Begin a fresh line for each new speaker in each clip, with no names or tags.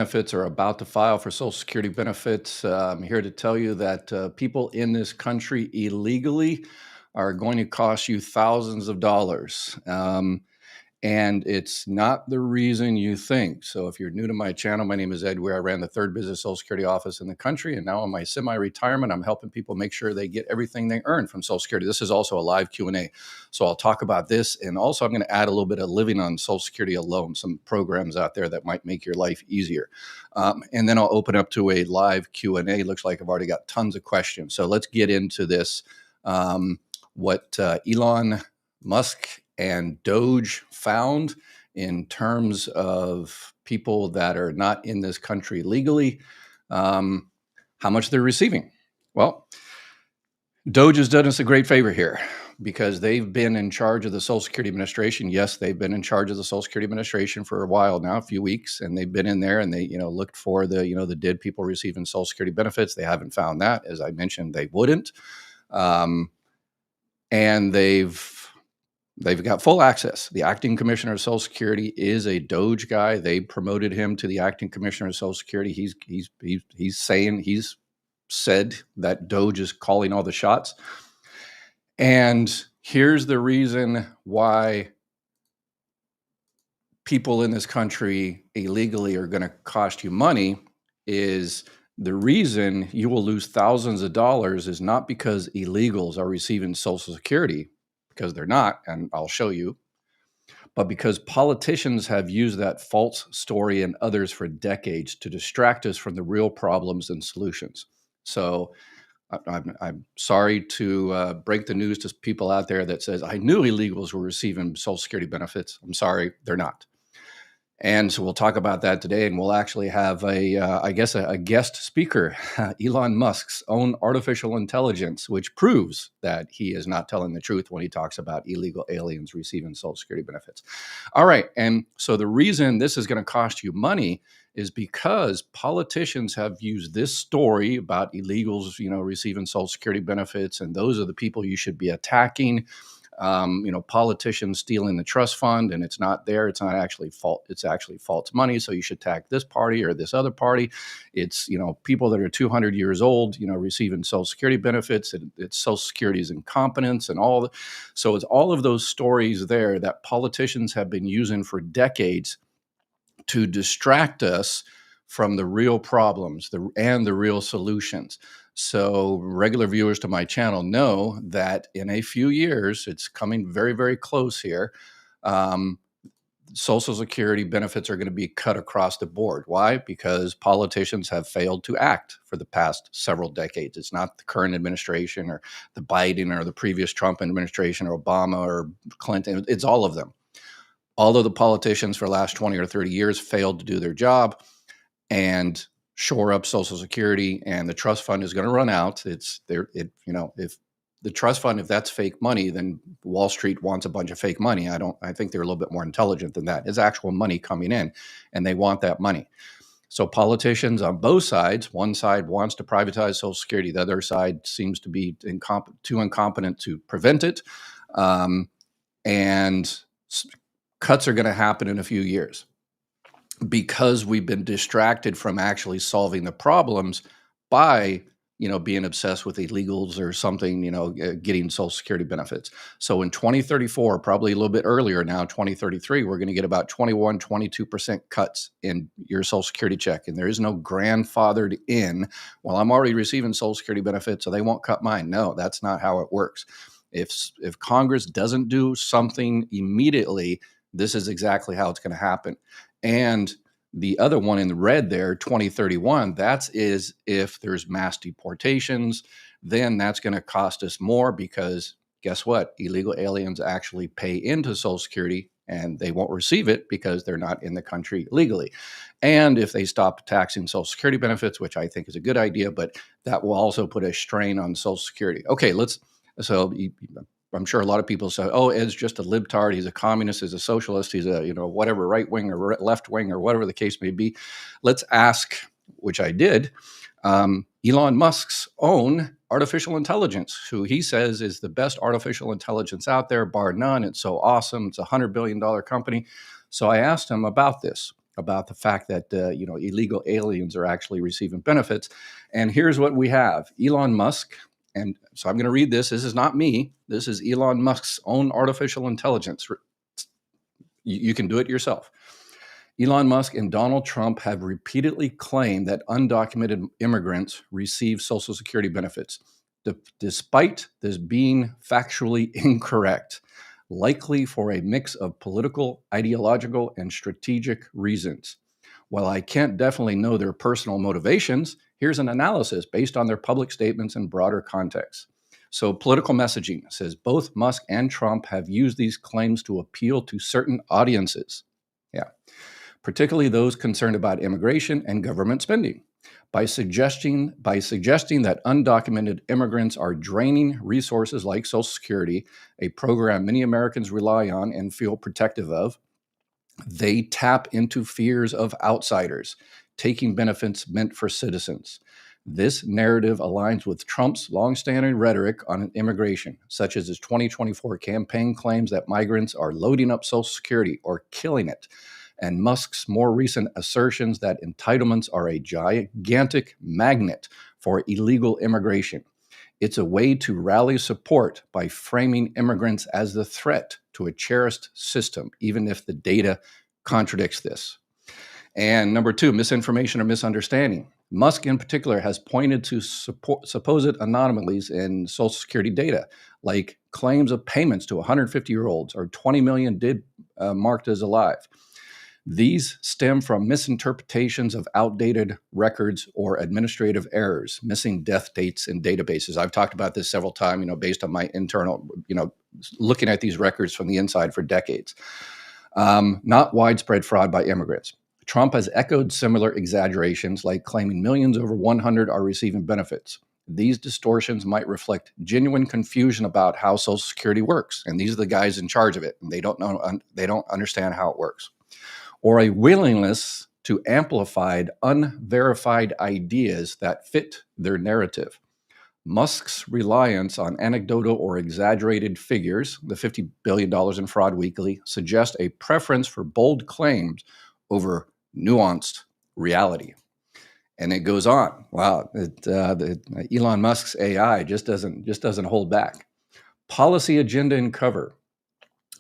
benefits are about to file for Social Security benefits. I'm here to tell you that people in this country illegally are going to cost you thousands of dollars. And it's not the reason you think. So if you're new to my channel, my name is Ed Weir. I ran the third business Social Security office in the country. And now in my semi-retirement, I'm helping people make sure they get everything they earn from Social Security. This is also a live Q&A. So I'll talk about this. And also I'm going to add a little bit of living on Social Security alone, some programs out there that might make your life easier. And then I'll open up to a live Q&A. Looks like I've already got tons of questions. So let's get into this. What Elon Musk and DOGE found in terms of people that are not in this country legally, how much they're receiving. Well, DOGE has done us a great favor here because they've been in charge of the Social Security Administration. Yes, they've been in charge of the Social Security Administration for a while now, a few weeks, and they've been in there and they, looked for the dead people receiving Social Security benefits. They haven't found that. As I mentioned, they wouldn't. And they've got full access. The acting commissioner of Social Security is a DOGE guy. They promoted him to the acting commissioner of Social Security. He's said that DOGE is calling all the shots. And here's the reason why people in this country illegally are going to cost you money is the reason you will lose thousands of dollars is not because illegals are receiving Social Security, because they're not, and I'll show you, but because politicians have used that false story and others for decades to distract us from the real problems and solutions. So I'm sorry to break the news to people out there that says, I knew illegals were receiving Social Security benefits. I'm sorry, they're not. And so we'll talk about that today, and we'll actually have a guest speaker, Elon Musk's own artificial intelligence, which proves that he is not telling the truth when he talks about illegal aliens receiving Social Security benefits. All right, and so the reason this is going to cost you money is because politicians have used this story about illegals, receiving Social Security benefits, and those are the people you should be attacking. Politicians stealing the trust fund and it's not there. It's not actually fault. It's actually false money. So you should attack this party or this other party. It's, people that are 200 years old, receiving Social Security benefits. It's Social Security's incompetence and all. So it's all of those stories there that politicians have been using for decades to distract us from the real problems and the real solutions. So regular viewers to my channel know that in a few years, it's coming very, very close here, Social Security benefits are going to be cut across the board. Why? Because politicians have failed to act for the past several decades. It's not the current administration or the Biden or the previous Trump administration or Obama or Clinton. It's all of them. All of the politicians for the last 20 or 30 years failed to do their job and shore up Social Security, and the trust fund is going to run out. If the trust fund, if that's fake money, then Wall Street wants a bunch of fake money. I think they're a little bit more intelligent than that. It's actual money coming in, and they want that money. So politicians on both sides, one side wants to privatize Social Security, the other side seems to be too incompetent to prevent it. And cuts are going to happen in a few years, because we've been distracted from actually solving the problems by, being obsessed with illegals or something, getting Social Security benefits. So in 2034, probably a little bit earlier now, 2033, we're going to get about 22% cuts in your Social Security check. And there is no grandfathered in, well, I'm already receiving Social Security benefits, so they won't cut mine. No, that's not how it works. If Congress doesn't do something immediately, this is exactly how it's going to happen. And the other one in the red there, 2031, that is if there's mass deportations, then that's going to cost us more because guess what? Illegal aliens actually pay into Social Security and they won't receive it because they're not in the country legally. And if they stop taxing Social Security benefits, which I think is a good idea, but that will also put a strain on Social Security. Okay, I'm sure a lot of people say, oh, Ed's just a libtard. He's a communist. He's a socialist. He's a, whatever, right wing or left wing or whatever the case may be. Let's ask, which I did, Elon Musk's own artificial intelligence, who he says is the best artificial intelligence out there, bar none. It's so awesome. It's a $100 billion company. So I asked him about this. about the fact that illegal aliens are actually receiving benefits. And here's what we have: Elon Musk. And so I'm going to read this. This is not me. This is Elon Musk's own artificial intelligence. You can do it yourself. Elon Musk and Donald Trump have repeatedly claimed that undocumented immigrants receive Social Security benefits, despite this being factually incorrect, likely for a mix of political, ideological, and strategic reasons. While I can't definitely know their personal motivations, here's an analysis based on their public statements and broader context. So, political messaging says both Musk and Trump have used these claims to appeal to certain audiences. Yeah, particularly those concerned about immigration and government spending. By suggesting that undocumented immigrants are draining resources like Social Security, a program many Americans rely on and feel protective of, they tap into fears of outsiders taking benefits meant for citizens. This narrative aligns with Trump's longstanding rhetoric on immigration, such as his 2024 campaign claims that migrants are loading up Social Security or killing it, and Musk's more recent assertions that entitlements are a gigantic magnet for illegal immigration. It's a way to rally support by framing immigrants as the threat to a cherished system, even if the data contradicts this. And number two, misinformation or misunderstanding. Musk in particular has pointed to supposed anomalies in Social Security data, like claims of payments to 150-year-olds or 20 million marked as alive. These stem from misinterpretations of outdated records or administrative errors, missing death dates in databases. I've talked about this several times, based on my internal, looking at these records from the inside for decades. Not widespread fraud by immigrants. Trump has echoed similar exaggerations, like claiming millions over 100 are receiving benefits. These distortions might reflect genuine confusion about how Social Security works, and these are the guys in charge of it, and they don't understand how it works. Or a willingness to amplify unverified ideas that fit their narrative. Musk's reliance on anecdotal or exaggerated figures, the $50 billion in fraud weekly, suggest a preference for bold claims over nuanced reality. And it goes on. Wow, Elon Musk's AI just doesn't hold back. Policy agenda and cover.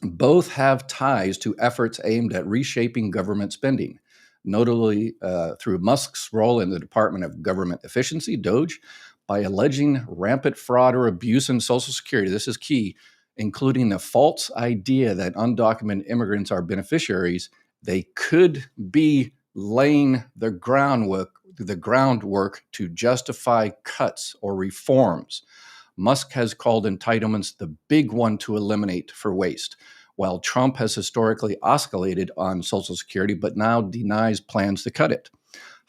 Both have ties to efforts aimed at reshaping government spending, notably through Musk's role in the Department of Government Efficiency, DOGE, by alleging rampant fraud or abuse in Social Security. This is key, including the false idea that undocumented immigrants are beneficiaries. They could be laying the groundwork to justify cuts or reforms. Musk has called entitlements the big one to eliminate for waste, while Trump has historically oscillated on Social Security but now denies plans to cut it.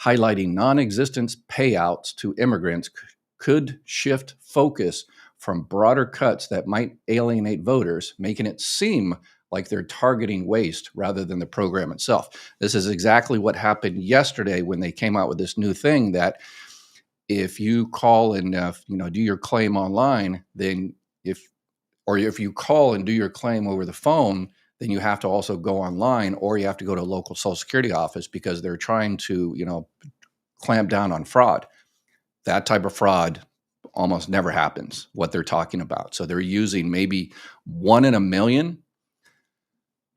Highlighting non-existent payouts to immigrants could shift focus from broader cuts that might alienate voters, making it seem like they're targeting waste rather than the program itself. This is exactly what happened yesterday when they came out with this new thing that if you call and do your claim online, then if you call and do your claim over the phone, then you have to also go online, or you have to go to a local Social Security office because they're trying to clamp down on fraud. That type of fraud almost never happens, what they're talking about. So they're using maybe 1 in a million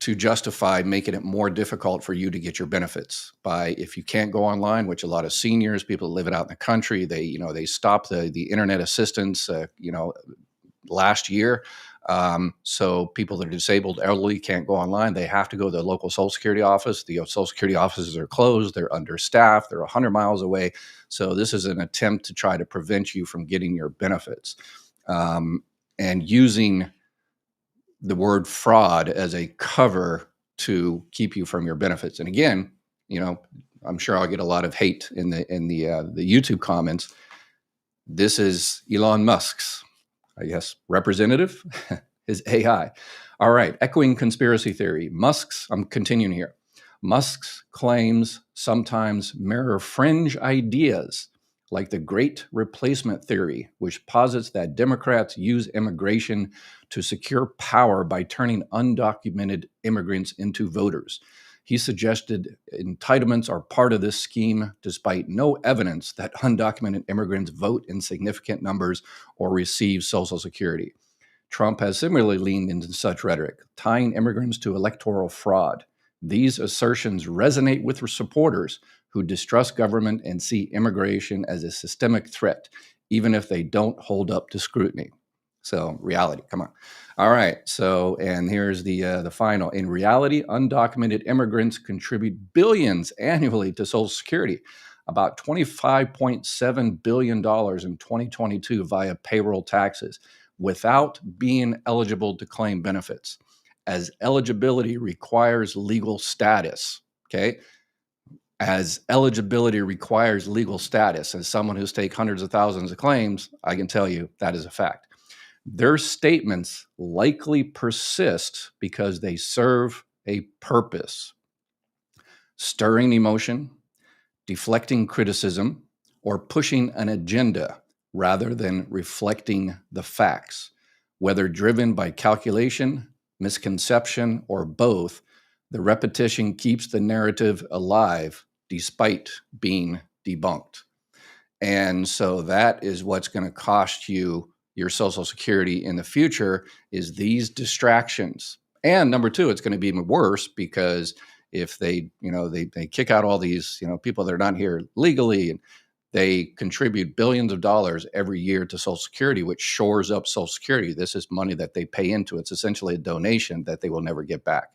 to justify making it more difficult for you to get your benefits by, if you can't go online, which a lot of seniors, people living out in the country, they stopped the internet assistance, last year. So people that are disabled, elderly, can't go online. They have to go to the local Social Security office. The Social Security offices are closed. They're understaffed. They're 100 miles away. So this is an attempt to try to prevent you from getting your benefits, and using the word fraud as a cover to keep you from your benefits. And again, I'm sure I'll get a lot of hate in the YouTube comments. This is Elon Musk's, I guess, representative, his AI. All right, echoing conspiracy theory. I'm continuing here. Musk's claims sometimes mirror fringe ideas like the Great Replacement theory, which posits that Democrats use immigration to secure power by turning undocumented immigrants into voters. He suggested entitlements are part of this scheme, despite no evidence that undocumented immigrants vote in significant numbers or receive Social Security. Trump has similarly leaned into such rhetoric, tying immigrants to electoral fraud. These assertions resonate with supporters who distrust government and see immigration as a systemic threat, even if they don't hold up to scrutiny. So, reality, come on. All right. So, and here's the final. In reality, undocumented immigrants contribute billions annually to Social Security, about $25.7 billion in 2022 via payroll taxes, without being eligible to claim benefits, as eligibility requires legal status. Okay. As eligibility requires legal status, as someone who's taken hundreds of thousands of claims, I can tell you that is a fact. Their statements likely persist because they serve a purpose: stirring emotion, deflecting criticism, or pushing an agenda rather than reflecting the facts. Whether driven by calculation, misconception, or both, the repetition keeps the narrative alive despite being debunked. And so that is what's going to cost you your Social Security in the future, is these distractions. And number two, it's going to be even worse, because if they kick out all these, people that are not here legally, and they contribute billions of dollars every year to Social Security, which shores up Social Security. This is money that they pay into. It's essentially a donation that they will never get back.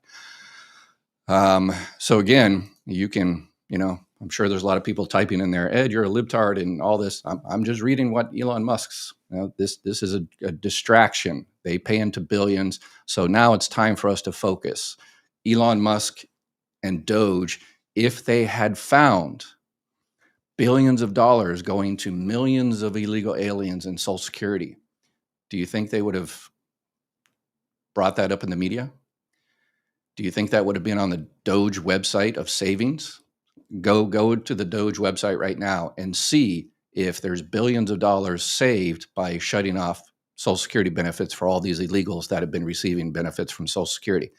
So again, you can, I'm sure there's a lot of people typing in there, Ed, you're a libtard and all this. I'm just reading what Elon Musk's, this is a distraction. They pay into billions. So now it's time for us to focus. Elon Musk and DOGE, if they had found billions of dollars going to millions of illegal aliens in Social Security, do you think they would have brought that up in the media? Do you think that would have been on the DOGE website of savings? Go to the DOGE website right now and see if there's billions of dollars saved by shutting off Social Security benefits for all these illegals that have been receiving benefits from Social Security.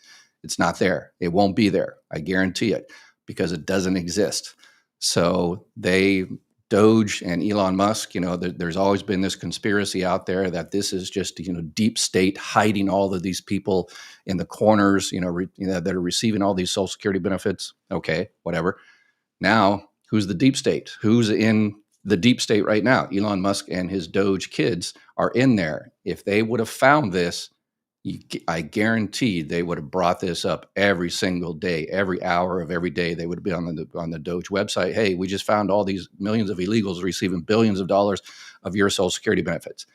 It's not there. It won't be there. I guarantee it, because it doesn't exist. So DOGE and Elon Musk, there's always been this conspiracy out there that this is just, deep state hiding all of these people in the corners, that are receiving all these Social Security benefits. Okay, whatever. Now, who's the deep state? Who's in the deep state right now? Elon Musk and his DOGE kids are in there. If they would have found this, I guarantee they would have brought this up every single day, every hour of every day. They would be on the DOGE website. Hey, we just found all these millions of illegals receiving billions of dollars of your Social Security benefits.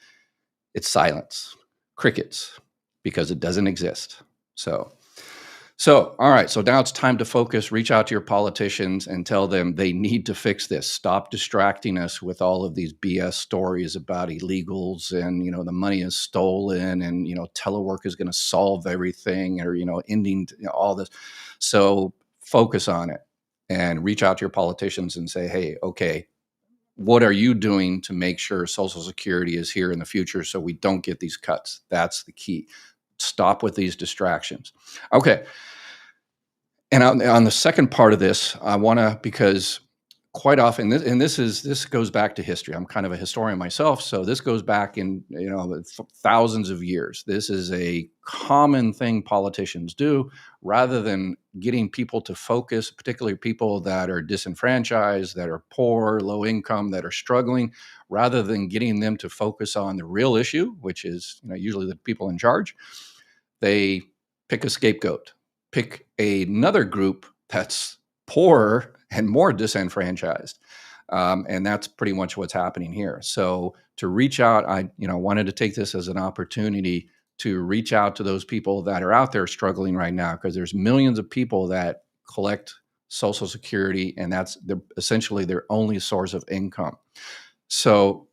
It's silence, crickets, because it doesn't exist. So, all right. So now it's time to focus, reach out to your politicians and tell them they need to fix this. Stop distracting us with all of these BS stories about illegals and, the money is stolen and, telework is going to solve everything, or, ending all this. So focus on it and reach out to your politicians and say, hey, okay, what are you doing to make sure Social Security is here in the future so we don't get these cuts? That's the key. Stop with these distractions. Okay. And on the second part of this, I want to, because quite often, this goes back to history. I'm kind of a historian myself, so this goes back in thousands of years. This is a common thing politicians do, rather than getting people to focus, particularly people that are disenfranchised, that are poor, low income, that are struggling, rather than getting them to focus on the real issue, which is usually the people in charge. They pick a scapegoat, pick another group that's poorer and more disenfranchised. And that's pretty much what's happening here. So to reach out, I wanted to take this as an opportunity to reach out to those people that are out there struggling right now, because there's millions of people that collect Social Security, and that's essentially their only source of income. So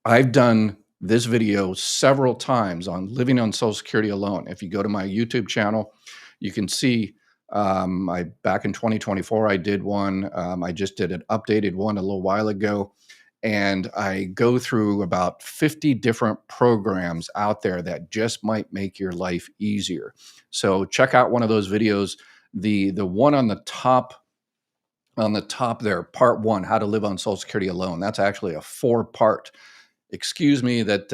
I've done this video several times on living on Social Security alone. If you go to my YouTube channel, you can see back in 2024, I did one. I just did an updated one a little while ago. And I go through about 50 different programs out there that just might make your life easier. So check out one of those videos. The one on the top there, part one, how to live on Social Security alone. That's actually a 4-part. Excuse me that,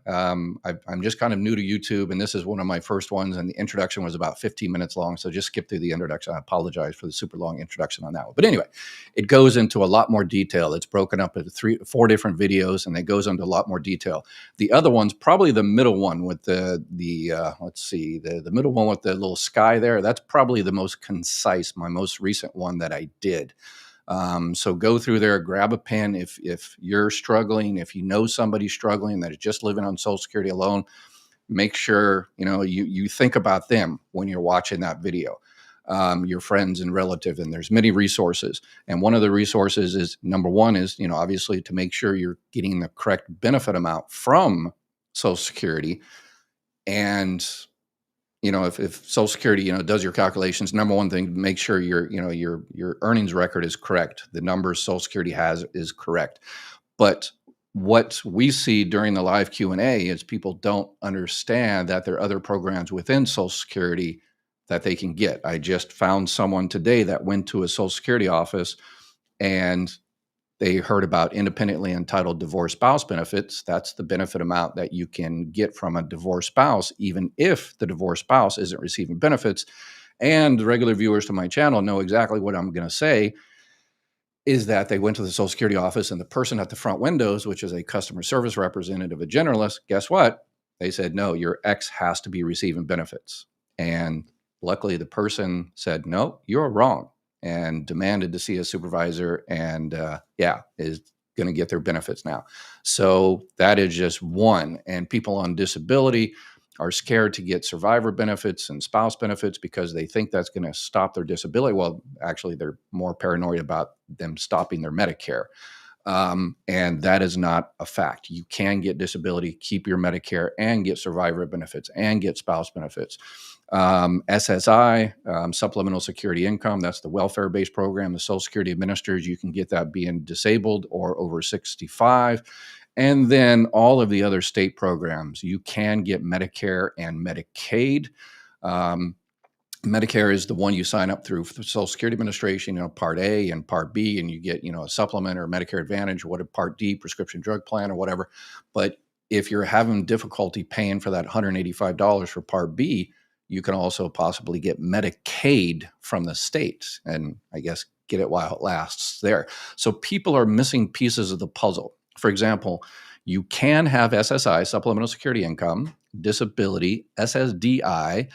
I'm just kind of new to YouTube, and this is one of my first ones, and the introduction was about 15 minutes long, so just skip through the introduction. I apologize for the super long introduction on that one. But anyway, it goes into a lot more detail. It's broken up into 4 different videos, and it goes into a lot more detail. The other one's probably the middle one with the let's see, the middle one with the little sky there. That's probably the most concise, my most recent one that I did. So go through there, grab a pen. If you're struggling, if you know somebody struggling that is just living on Social Security alone, make sure you think about them when you're watching that video. Your friends and relatives, and there's many resources. And one of the resources is, number one is, obviously to make sure you're getting the correct benefit amount from Social Security. And if Social Security, does your calculations, number one thing, make sure your earnings record is correct. The numbers Social Security has is correct. But what we see during the live Q&A is people don't understand that there are other programs within Social Security that they can get. I just found someone today that went to a Social Security office and they heard about independently entitled divorced spouse benefits. That's the benefit amount that you can get from a divorced spouse, even if the divorced spouse isn't receiving benefits. And the regular viewers to my channel know exactly what I'm going to say, is that they went to the Social Security office, and the person at the front windows, which is a customer service representative, a generalist, guess what? They said, no, your ex has to be receiving benefits. And luckily the person said, no, you're wrong, and demanded to see a supervisor, and is going to get their benefits now. So that is just one. And people on disability are scared to get survivor benefits and spouse benefits because they think that's going to stop their disability. Well, actually, they're more paranoid about them stopping their Medicare. And that is not a fact. You can get disability, keep your Medicare, and get survivor benefits, and get spouse benefits. SSI, supplemental security income, that's the welfare-based program the Social Security administers. You can get that being disabled or over 65. And then all of the other state programs. You can get Medicare and Medicaid. Medicare is the one you sign up through for the Social Security Administration, Part A and Part B, and you get, a supplement or Medicare Advantage, or what a Part D, prescription drug plan or whatever. But if you're having difficulty paying for that $185 for Part B, you can also possibly get Medicaid from the state, and I guess get it while it lasts there. So people are missing pieces of the puzzle. For example, you can have SSI, supplemental security income, disability, SSDI,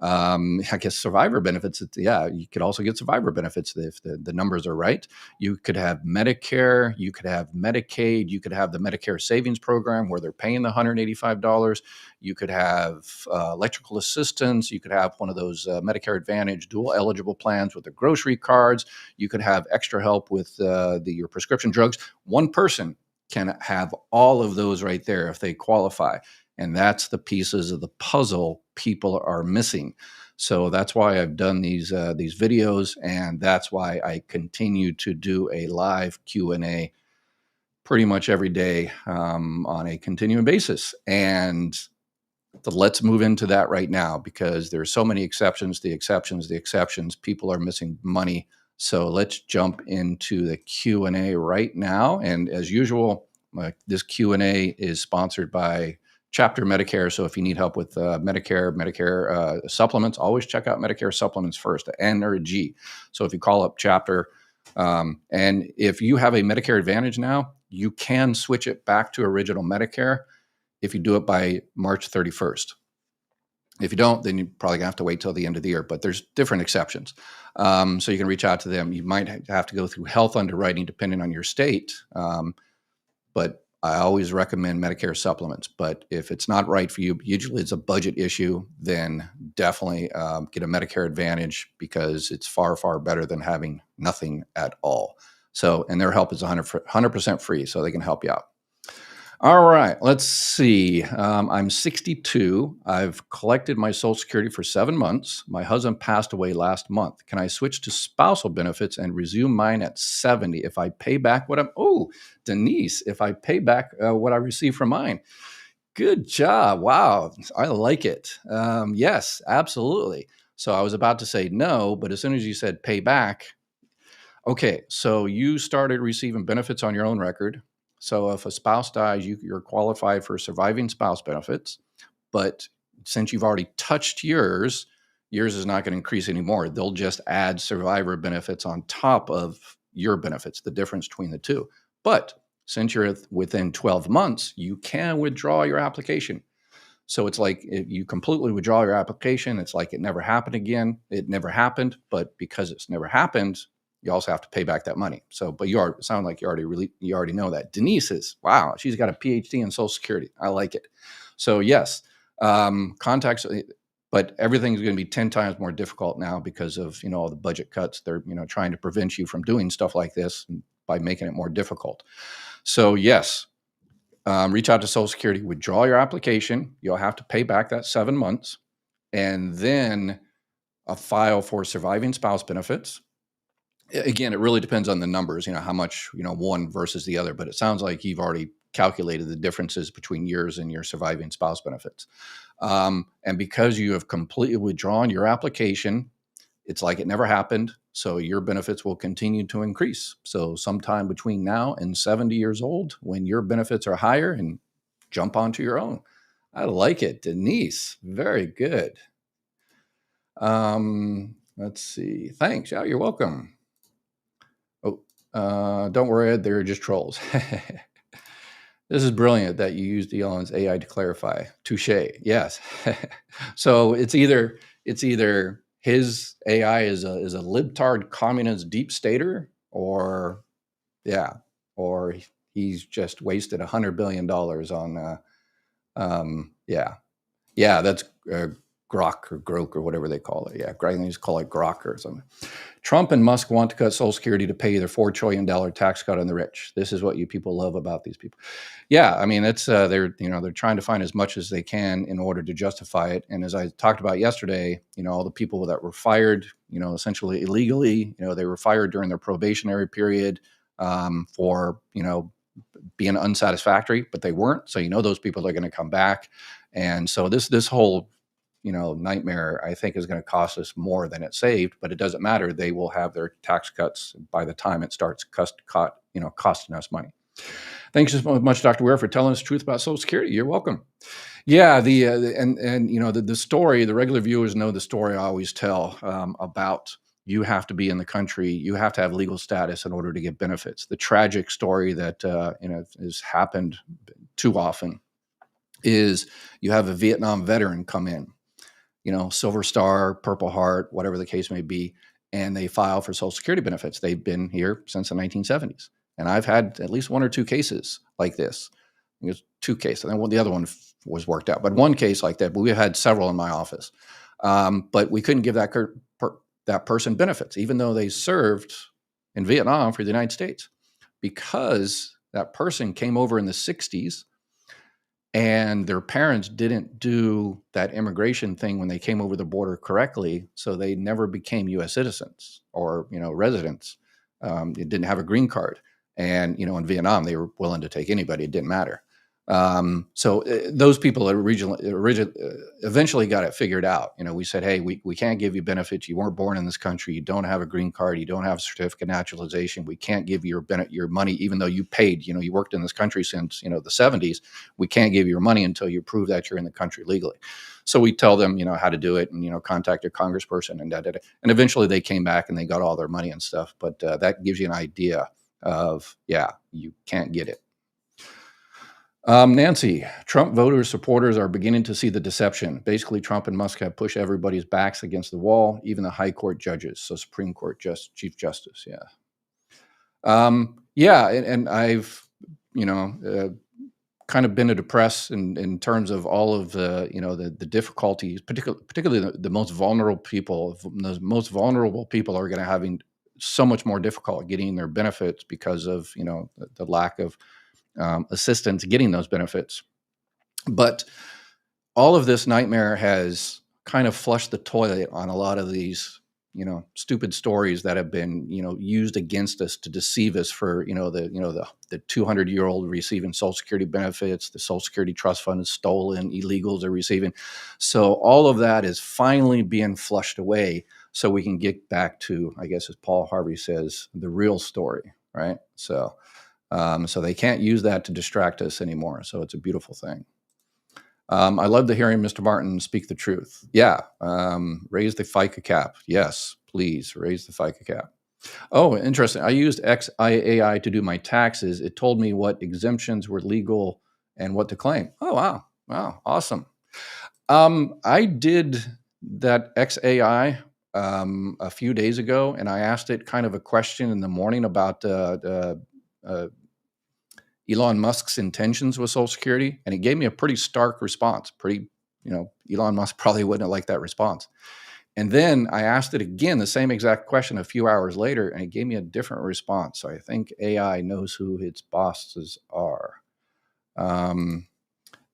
I guess survivor benefits. You could also get survivor benefits if the numbers are right. You could have Medicare, you could have Medicaid, you could have the Medicare Savings Program where they're paying the $185. You could have electrical assistance. You could have one of those Medicare Advantage dual eligible plans with the grocery cards. You could have extra help with your prescription drugs. One person can have all of those right there if they qualify. And that's the pieces of the puzzle people are missing. So that's why I've done these videos, and that's why I continue to do a live Q&A pretty much every day on a continuing basis. And let's move into that right now, because there's so many exceptions. The exceptions. People are missing money. So let's jump into the Q&A right now. And as usual, this Q&A is sponsored by Chapter Medicare. So if you need help with Medicare supplements, always check out Medicare supplements first, an N or a G. So if you call up Chapter, and if you have a Medicare Advantage now, you can switch it back to original Medicare if you do it by March 31st. If you don't, then you're probably gonna have to wait till the end of the year, but there's different exceptions. So you can reach out to them. You might have to go through health underwriting depending on your state, but I always recommend Medicare supplements. But if it's not right for you, usually it's a budget issue, then definitely get a Medicare Advantage, because it's far, far better than having nothing at all. So, and their help is 100% free, so they can help you out. All right, let's see. I'm 62. I've collected my Social Security for 7 months. My husband passed away last month. Can I switch to spousal benefits and resume mine at 70 if I pay back Denise, if I pay back what I received from mine? Good job. Wow, I like it. Yes, absolutely. So I was about to say no, but as soon as you said pay back, okay, so you started receiving benefits on your own record. So if a spouse dies, you're qualified for surviving spouse benefits. But since you've already touched yours is not going to increase anymore. They'll just add survivor benefits on top of your benefits, the difference between the two. But since you're within 12 months, you can withdraw your application. So it's like if you completely withdraw your application, it's like it never happened again. It never happened, but because it's never happened, you also have to pay back that money. So, but you sound like you already know that. Denise is, wow, she's got a PhD in Social Security. I like it. So yes, contacts, but everything's going to be 10 times more difficult now because of all the budget cuts. They're trying to prevent you from doing stuff like this by making it more difficult. So yes, reach out to Social Security, withdraw your application. You'll have to pay back that 7 months, and then file for surviving spouse benefits. Again, it really depends on the numbers, how much, one versus the other. But it sounds like you've already calculated the differences between yours and your surviving spouse benefits. And because you have completely withdrawn your application, it's like it never happened. So your benefits will continue to increase. So sometime between now and 70 years old, when your benefits are higher, and jump onto your own. I like it, Denise. Very good. Let's see. Thanks. Yeah, you're welcome. Oh, don't worry, Ed, they're just trolls. This is brilliant that you used Elon's AI to clarify. Touche. Yes. So it's either his AI is a libtard communist deep stater, or he's just wasted $100 billion on that's Grok or Grok or whatever they call it. Yeah, I just call it Grok or something. Trump and Musk want to cut Social Security to pay their $4 trillion tax cut on the rich. This is what you people love about these people. Yeah, I mean, it's they're trying to find as much as they can in order to justify it. And as I talked about yesterday, all the people that were fired, essentially illegally, they were fired during their probationary period for being unsatisfactory, but they weren't. So those people are going to come back, and so this whole nightmare, I think, is going to cost us more than it saved, but it doesn't matter. They will have their tax cuts by the time it starts costing us money. Thanks so much, Dr. Weir, for telling us the truth about Social Security. You're welcome. Yeah, the story, the regular viewers know the story I always tell about you have to be in the country, you have to have legal status in order to get benefits. The tragic story that has happened too often is you have a Vietnam veteran come in, Silver Star, Purple Heart, whatever the case may be, and they file for Social Security benefits. They've been here since the 1970s. And I've had at least one or two cases like this. There's two cases. And then the other one was worked out. But one case like that, but we had several in my office. But we couldn't give that person benefits, even though they served in Vietnam for the United States, because that person came over in the 60s and their parents didn't do that immigration thing when they came over the border correctly. So they never became U.S. citizens or, residents. They didn't have a green card. And, in Vietnam, they were willing to take anybody. It didn't matter. So those people eventually got it figured out. We said, hey, we can't give you benefits. You weren't born in this country. You don't have a green card. You don't have a certificate of naturalization. We can't give you your money, even though you paid, you worked in this country since, the 70s. We can't give you your money until you prove that you're in the country legally. So we tell them, how to do it and, contact your congressperson and And eventually they came back and they got all their money and stuff. But that gives you an idea of, you can't get it. Nancy, Trump voters, supporters are beginning to see the deception. Basically, Trump and Musk have pushed everybody's backs against the wall, even the high court judges. So Supreme Court Chief Justice. And I've, kind of been to the press in terms of all of the difficulties, particularly the most vulnerable people. The most vulnerable people are going to having so much more difficult getting their benefits because of the lack of assistance getting those benefits. But all of this nightmare has kind of flushed the toilet on a lot of these stupid stories that have been, used against us to deceive us for, the 200-year-old receiving Social Security benefits, the Social Security trust fund is stolen, illegals are receiving. So all of that is finally being flushed away so we can get back to, I guess, as Paul Harvey says, the real story, right? So they can't use that to distract us anymore. So it's a beautiful thing. I love to hearing Mr. Martin speak the truth. Yeah. Raise the FICA cap. Yes, please raise the FICA cap. Oh, interesting. I used XIAI to do my taxes. It told me what exemptions were legal and what to claim. Oh, wow. Wow. Awesome. I did that XAI a few days ago, and I asked it kind of a question in the morning about Elon Musk's intentions with Social Security, and it gave me a pretty stark response. Elon Musk probably wouldn't have liked that response. And then I asked it again, the same exact question a few hours later, and it gave me a different response. So I think AI knows who its bosses are.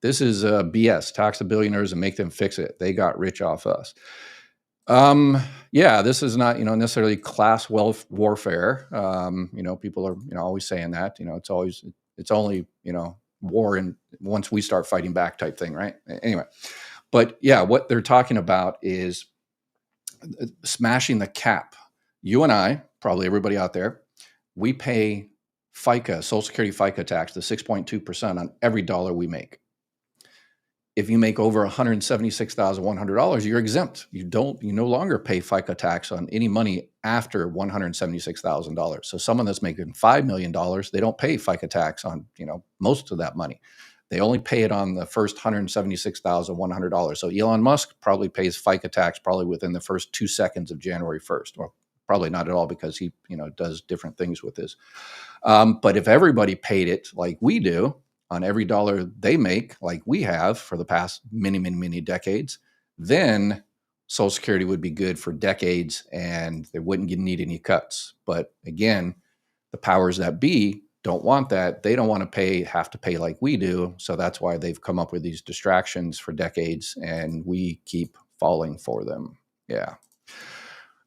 This is BS. Tax the billionaires and make them fix it. They got rich off us. Yeah, this is not, necessarily class warfare. People are, always saying that, it's only, war and once we start fighting back type thing, right? Anyway, but yeah, what they're talking about is smashing the cap. You and I, probably everybody out there, we pay FICA, Social Security FICA tax, the 6.2% on every dollar we make. If you make over $176,100, you're exempt. You no longer pay FICA tax on any money after $176,000. So someone that's making $5 million, they don't pay FICA tax on, most of that money. They only pay it on the first $176,100. So Elon Musk probably pays FICA tax probably within the first 2 seconds of January 1st, or probably not at all because he, does different things with this. But if everybody paid it like we do, on every dollar they make, like we have for the past many, many, many decades, then Social Security would be good for decades and they wouldn't need any cuts. But again, the powers that be don't want that. They don't want to have to pay like we do. So that's why they've come up with these distractions for decades and we keep falling for them. Yeah.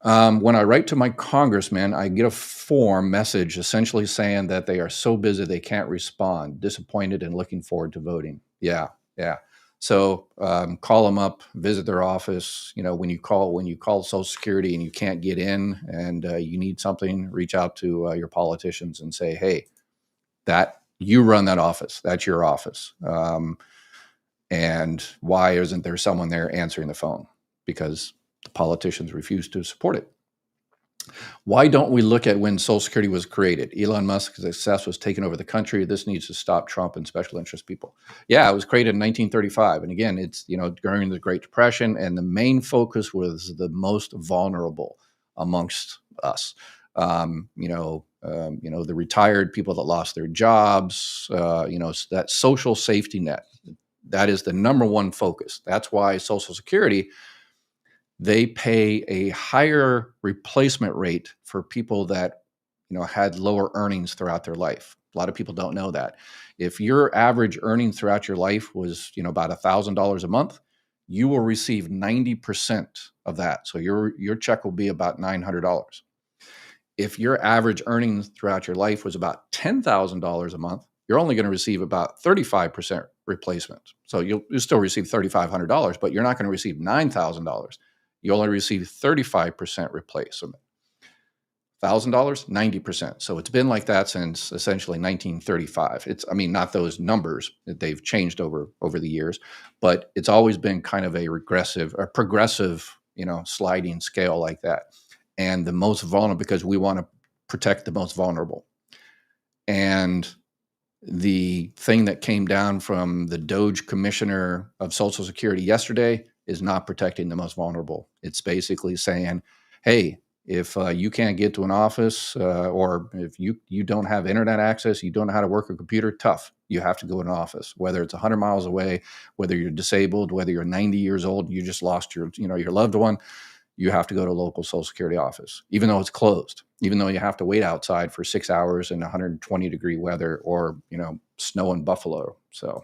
When I write to my congressman, I get a form message essentially saying that they are so busy they can't respond, disappointed and looking forward to voting. Yeah. So call them up, visit their office. When you call Social Security and you can't get in and you need something, reach out to your politicians and say, hey, that you run that office. That's your office. And why isn't there someone there answering the phone? Because the politicians refuse to support it. Why don't we look at when Social Security was created? Elon Musk's success was taking over the country. This needs to stop Trump and special interest people. Yeah, it was created in 1935. And again, it's, during the Great Depression, and the main focus was the most vulnerable amongst us. The retired people that lost their jobs, that social safety net. That is the number one focus. That's why Social Security, they pay a higher replacement rate for people that, had lower earnings throughout their life. A lot of people don't know that. If your average earnings throughout your life was, about $1,000 a month, you will receive 90% of that. So your check will be about $900. If your average earnings throughout your life was about $10,000 a month, you're only going to receive about 35% replacement. So you'll still receive $3,500, but you're not going to receive $9,000. You only receive 35% replacement. $1,000, 90%. So it's been like that since essentially 1935. Not those numbers that they've changed over the years, but it's always been kind of a progressive, sliding scale like that. And the most vulnerable, because we want to protect the most vulnerable. And the thing that came down from the DOGE commissioner of Social Security yesterday is not protecting the most vulnerable. It's basically saying, hey, if you can't get to an office or if you don't have internet access, you don't know how to work a computer, tough. You have to go to an office, whether it's 100 miles away, whether you're disabled, whether you're 90 years old, you just lost your loved one. You have to go to a local Social Security office, even though it's closed, even though you have to wait outside for 6 hours in 120-degree weather or, snow in Buffalo. So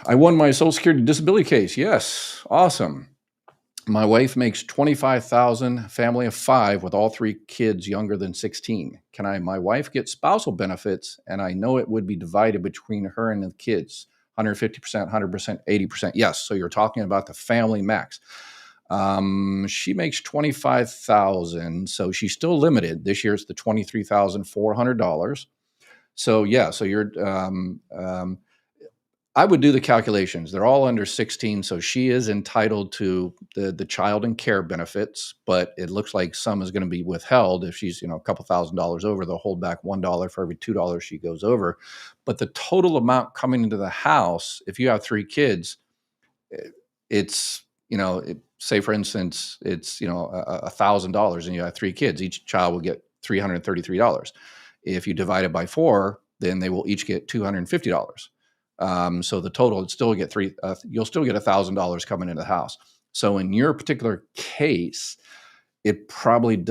I won my Social Security disability case. Yes. Awesome. My wife makes 25,000, family of 5 with all 3 kids younger than 16. Can my wife get spousal benefits? And I know it would be divided between her and the kids, 150%, 100%, 80%. Yes. So you're talking about the family max. She makes 25,000, so she's still limited. This year it's the $23,400. So yeah, so you're I would do the calculations. They're all under 16, so she is entitled to the child and care benefits, but it looks like some is going to be withheld if she's, a couple $1,000s over. They'll hold back $1 for every $2 she goes over. But the total amount coming into the house, if you have 3 kids, it's, say for instance, it's, $1,000 and you have 3 kids, each child will get $333. If you divide it by 4, then they will each get $250. So the total, you'll still get $1,000 coming into the house. So in your particular case, it probably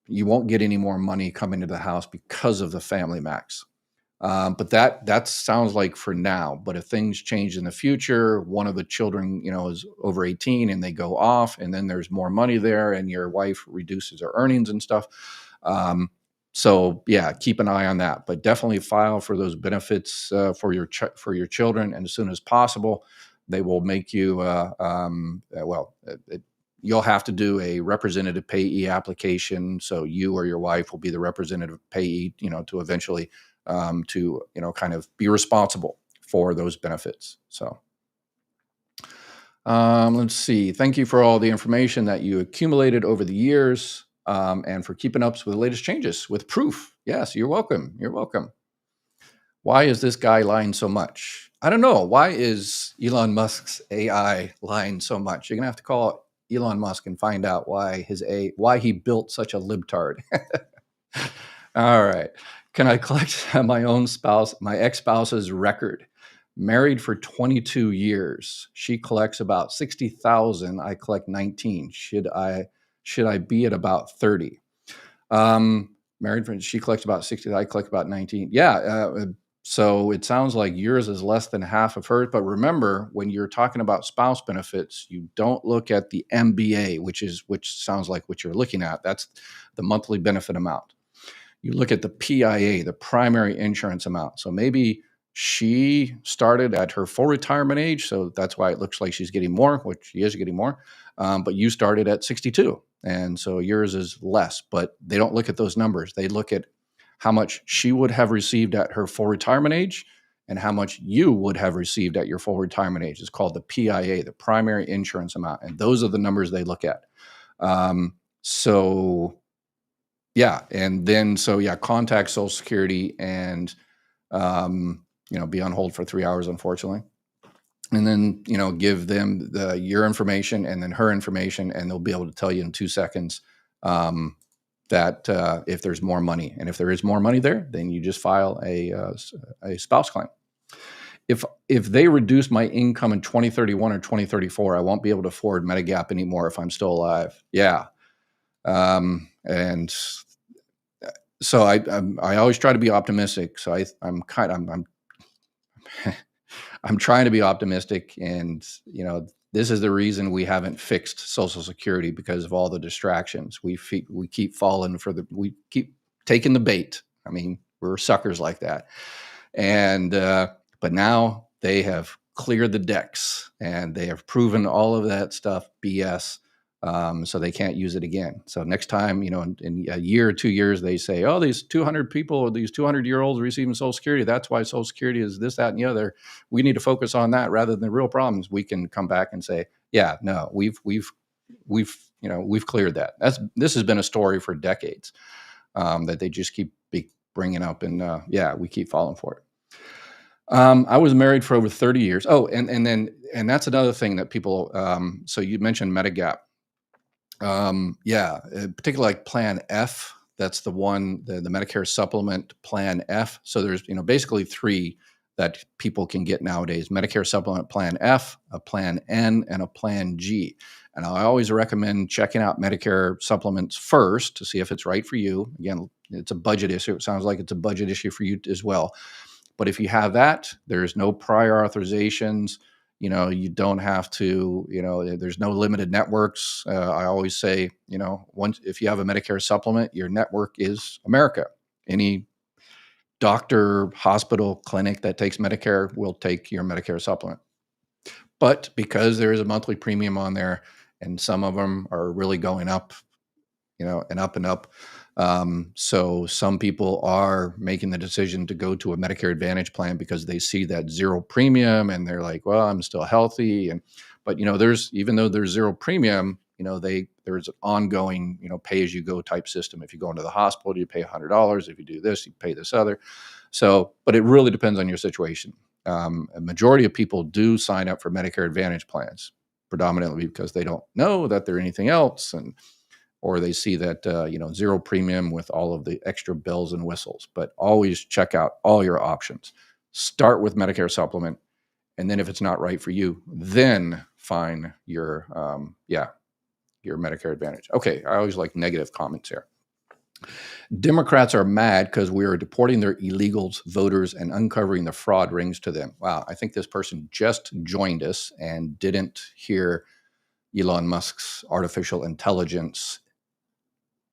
you won't get any more money coming into the house because of the family max. But that sounds like for now. But if things change in the future, one of the children, is over 18 and they go off, and then there's more money there, and your wife reduces her earnings and stuff. So yeah, keep an eye on that. But definitely file for those benefits for your children, and as soon as possible, they will make you. You'll have to do a representative payee application. So you or your wife will be the representative payee, to eventually kind of be responsible for those benefits. So let's see. Thank you for all the information that you accumulated over the years, and for keeping up with the latest changes with proof. Yes, you're welcome. You're welcome. Why is this guy lying so much? I don't know. Why is Elon Musk's AI lying so much? You're going to have to call Elon Musk and find out why he built such a libtard. All right. Can I collect my ex-spouse's record? Married for 22 years. She collects about 60,000. I collect 19. Should I be at about 30? She collects about 60. I collect about 19. Yeah. So it sounds like yours is less than half of hers. But remember, when you're talking about spouse benefits, you don't look at the MBA, which sounds like what you're looking at. That's the monthly benefit amount. You look at the PIA, the primary insurance amount. So maybe she started at her full retirement age, so that's why it looks like she's getting more, which she is getting more. But you started at 62, and so yours is less. But they don't look at those numbers. They look at how much she would have received at her full retirement age and how much you would have received at your full retirement age. It's called the PIA, the primary insurance amount, and those are the numbers they look at. Yeah. And then, contact Social Security and, be on hold for 3 hours, unfortunately. And then, give them your information and then her information, and they'll be able to tell you in 2 seconds that if there's more money. And if there is more money there, then you just file a spouse claim. If they reduce my income in 2031 or 2034, I won't be able to afford Medigap anymore if I'm still alive. Yeah. And so I always try to be optimistic. So I'm trying to be optimistic, and this is the reason we haven't fixed Social Security, because of all the distractions. We keep falling we keep taking the bait. I mean, we're suckers like that. And but now they have cleared the decks, and they have proven all of that stuff BS. So they can't use it again. So next time, in a year or 2 years, they say, oh, these 200 people, or these 200-year-olds receiving Social Security, that's why Social Security is this, that, and the other. We need to focus on that rather than the real problems. We can come back and say, yeah, no, we've cleared that. This has been a story for decades, that they just keep bringing up, and we keep falling for it. I was married for over 30 years. Oh, and that's another thing that people. So you mentioned Medigap. Particularly like Plan F. That's the one, the Medicare Supplement Plan F. So there's, basically 3 that people can get nowadays: Medicare Supplement Plan F, a Plan N, and a Plan G. And I always recommend checking out Medicare supplements first to see if it's right for you. Again, it's a budget issue. It sounds like it's a budget issue for you as well. But if you have that, there's no prior authorizations. You don't have to, there's no limited networks. I always say, once if you have a Medicare supplement, your network is America. Any doctor, hospital, clinic that takes Medicare will take your Medicare supplement. But because there is a monthly premium on there, and some of them are really going up, and up and up. So some people are making the decision to go to a Medicare Advantage plan because they see that zero premium and they're like, well, I'm still healthy. But there's, even though there's zero premium, there's an ongoing, pay as you go type system. If you go into the hospital, you pay $100. If you do this, you pay this other. So, but it really depends on your situation. A majority of people do sign up for Medicare Advantage plans, predominantly because they don't know that they're anything else, or they see that zero premium with all of the extra bells and whistles. But always check out all your options. Start with Medicare supplement, and then if it's not right for you, then find your Medicare Advantage. Okay, I always like negative comments here. Democrats are mad because we are deporting their illegals, voters, and uncovering the fraud rings to them. Wow, I think this person just joined us and didn't hear Elon Musk's artificial intelligence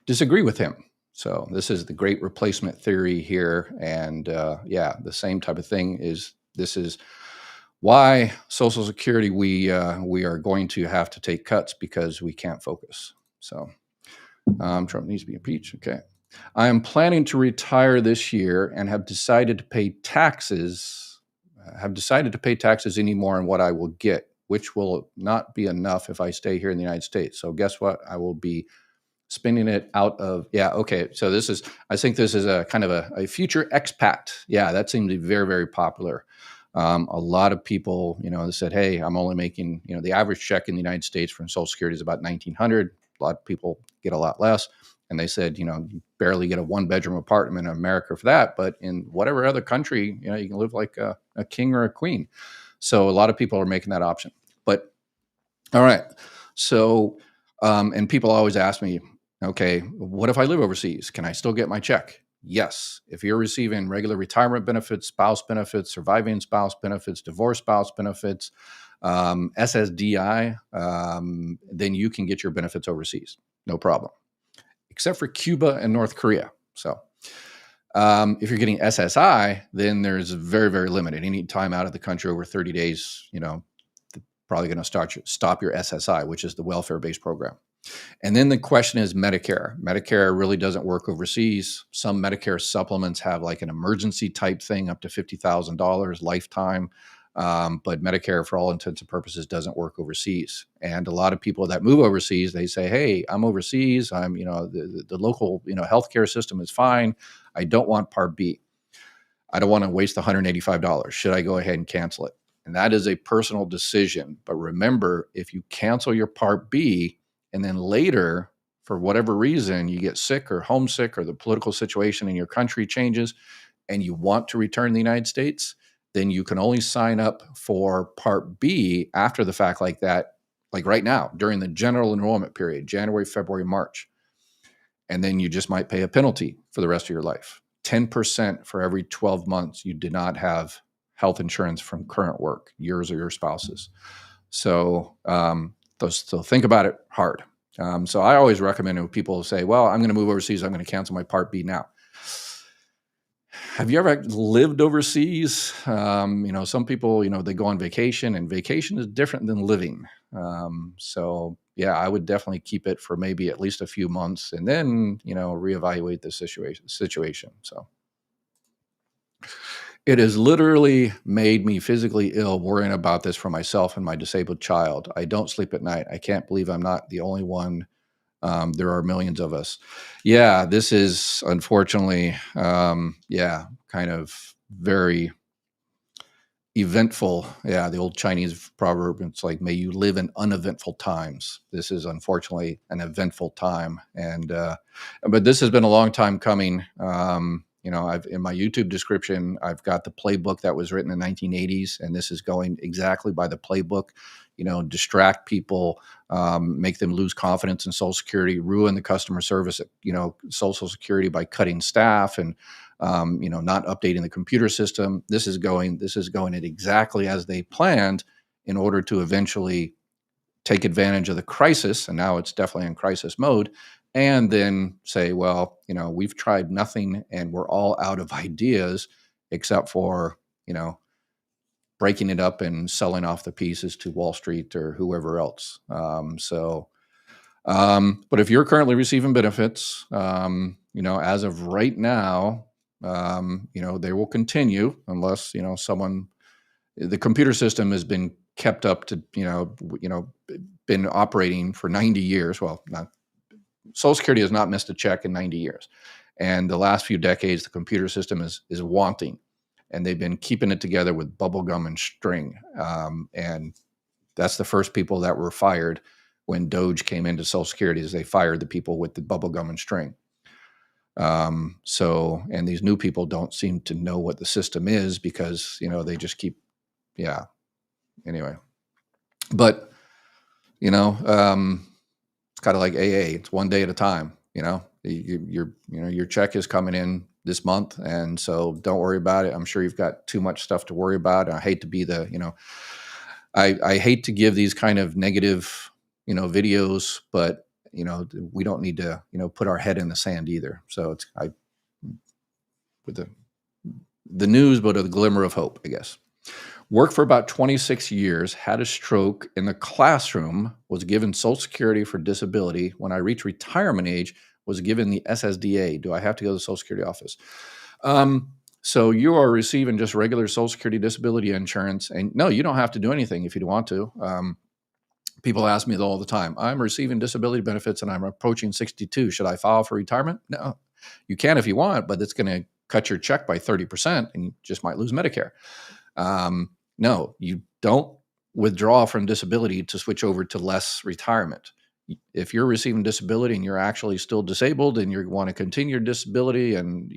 disagree with him. So this is the great replacement theory here. And the same type of thing this is why Social Security, we are going to have to take cuts because we can't focus. So Trump needs to be impeached. Okay. I am planning to retire this year and have decided to pay taxes any more on what I will get, which will not be enough if I stay here in the United States. So guess what? I will be spending it out of, okay. So I think this is a kind of a future expat. Yeah, that seems to be very, very popular. A lot of people, they said, hey, I'm only making, the average check in the United States from Social Security is about $1,900. A lot of people get a lot less. And they said, you barely get a 1-bedroom apartment in America for that. But in whatever other country, you can live like a king or a queen. So a lot of people are making that option. But all right. So, and people always ask me, okay, what if I live overseas? Can I still get my check? Yes. If you're receiving regular retirement benefits, spouse benefits, surviving spouse benefits, divorce spouse benefits, SSDI, then you can get your benefits overseas. No problem. Except for Cuba and North Korea. So if you're getting SSI, then there's very, very limited. Any time out of the country over 30 days, probably going to stop your SSI, which is the welfare-based program. And then the question is Medicare. Medicare really doesn't work overseas. Some Medicare supplements have like an emergency type thing up to $50,000 lifetime. But Medicare, for all intents and purposes, doesn't work overseas. And a lot of people that move overseas, they say, hey, I'm overseas. I'm, the local, healthcare system is fine. I don't want Part B. I don't want to waste $185. Should I go ahead and cancel it? And that is a personal decision. But remember, if you cancel your Part B and then later, for whatever reason, you get sick or homesick or the political situation in your country changes and you want to return to the United States, then you can only sign up for Part B after the fact like that, like right now, during the general enrollment period, January, February, March. And then you just might pay a penalty for the rest of your life. 10% for every 12 months you did not have health insurance from current work, yours or your spouse's. So, so think about it hard. So I always recommend when people say, well, I'm going to move overseas, I'm going to cancel my Part B now. Have you ever lived overseas? Some people, they go on vacation, and vacation is different than living. So yeah, I would definitely keep it for maybe at least a few months and then, reevaluate the situation. So it has literally made me physically ill worrying about this for myself and my disabled child. I don't sleep at night. I can't believe I'm not the only one. There are millions of us. Yeah, this is unfortunately, kind of very eventful. Yeah, the old Chinese proverb, it's like, may you live in uneventful times. This is unfortunately an eventful time. And, but this has been a long time coming. I've in my YouTube description, I've got the playbook that was written in the 1980s, and this is going exactly by the playbook. Distract people, make them lose confidence in Social Security, ruin the customer service at, Social Security by cutting staff and, not updating the computer system. This is going at exactly as they planned. in order to eventually take advantage of the crisis, and now it's definitely in crisis mode, and then say, well, we've tried nothing and we're all out of ideas except for, breaking it up and selling off the pieces to Wall Street or whoever else. But if you're currently receiving benefits, as of right now, they will continue unless, the computer system has been kept up to, been operating for 90 years. Well, Social Security has not missed a check in 90 years. And the last few decades, the computer system is wanting, and they've been keeping it together with bubble gum and string. And that's the first people that were fired when DOGE came into Social Security, is they fired the people with the bubble gum and string. And these new people don't seem to know what the system is because, they just keep, anyway. But, it's kind of like AA. It's one day at a time, your check is coming in this month. And so don't worry about it. I'm sure you've got too much stuff to worry about. I hate to be I hate to give these kind of negative, videos, but, we don't need to, put our head in the sand either. So with the news, but a glimmer of hope, I guess. Worked for about 26 years, had a stroke in the classroom, was given Social Security for disability. When I reached retirement age, was given the SSDA. Do I have to go to the Social Security office? So you are receiving just regular Social Security disability insurance. And no, you don't have to do anything if you don't want to. People ask me all the time, I'm receiving disability benefits and I'm approaching 62. Should I file for retirement? No, you can if you want, but it's going to cut your check by 30% and you just might lose Medicare. No, you don't withdraw from disability to switch over to less retirement. If you're receiving disability and you're actually still disabled and you want to continue your disability and,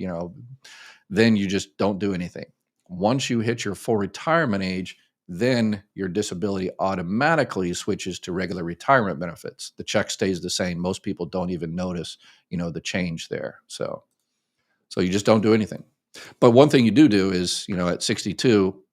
then you just don't do anything. Once you hit your full retirement age, then your disability automatically switches to regular retirement benefits. The check stays the same. Most people don't even notice, the change there. So you just don't do anything. But one thing you do is, at 62,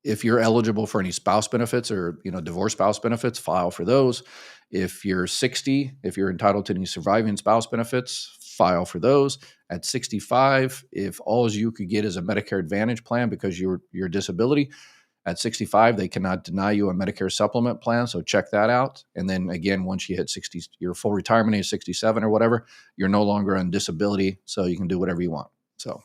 if you're eligible for any spouse benefits or, divorce spouse benefits, file for those. If you're 60, if you're entitled to any surviving spouse benefits, file for those. At 65, if all you could get is a Medicare Advantage plan because your disability, at 65, they cannot deny you a Medicare supplement plan. So check that out. And then again, once you hit 60, your full retirement age, 67 or whatever, you're no longer on disability. So you can do whatever you want. So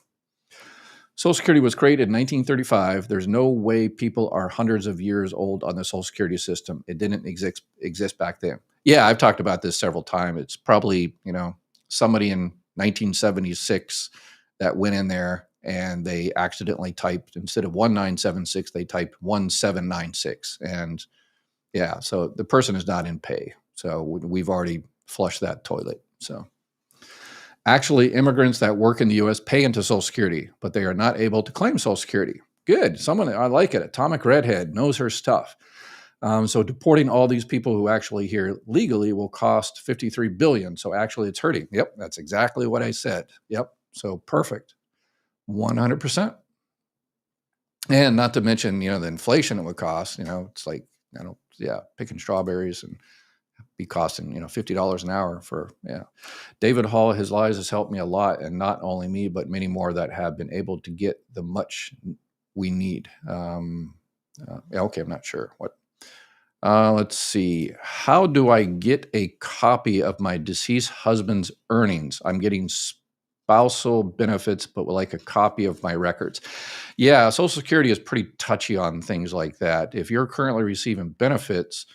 Social Security was created in 1935. There's no way people are hundreds of years old on the Social Security system. It didn't exist back then. Yeah, I've talked about this several times. It's probably, somebody in 1976 that went in there and they accidentally typed, instead of 1976, they typed 1796. And yeah, so the person is not in pay. So we've already flushed that toilet. So actually, immigrants that work in the U.S. pay into Social Security, but they are not able to claim Social Security. Good. Someone, I like it. Atomic Redhead knows her stuff. So deporting all these people who actually here legally will cost $53 billion. So actually it's hurting. Yep. That's exactly what I said. Yep. So perfect. 100%. And not to mention, the inflation it would cost, it's like, picking strawberries and be costing, $50 an hour for, David Hall, his lies has helped me a lot. And not only me, but many more that have been able to get the much we need. Okay. I'm not sure what. Let's see. How do I get a copy of my deceased husband's earnings? I'm getting spousal benefits, but would like a copy of my records. Yeah, Social Security is pretty touchy on things like that. If you're currently receiving benefits,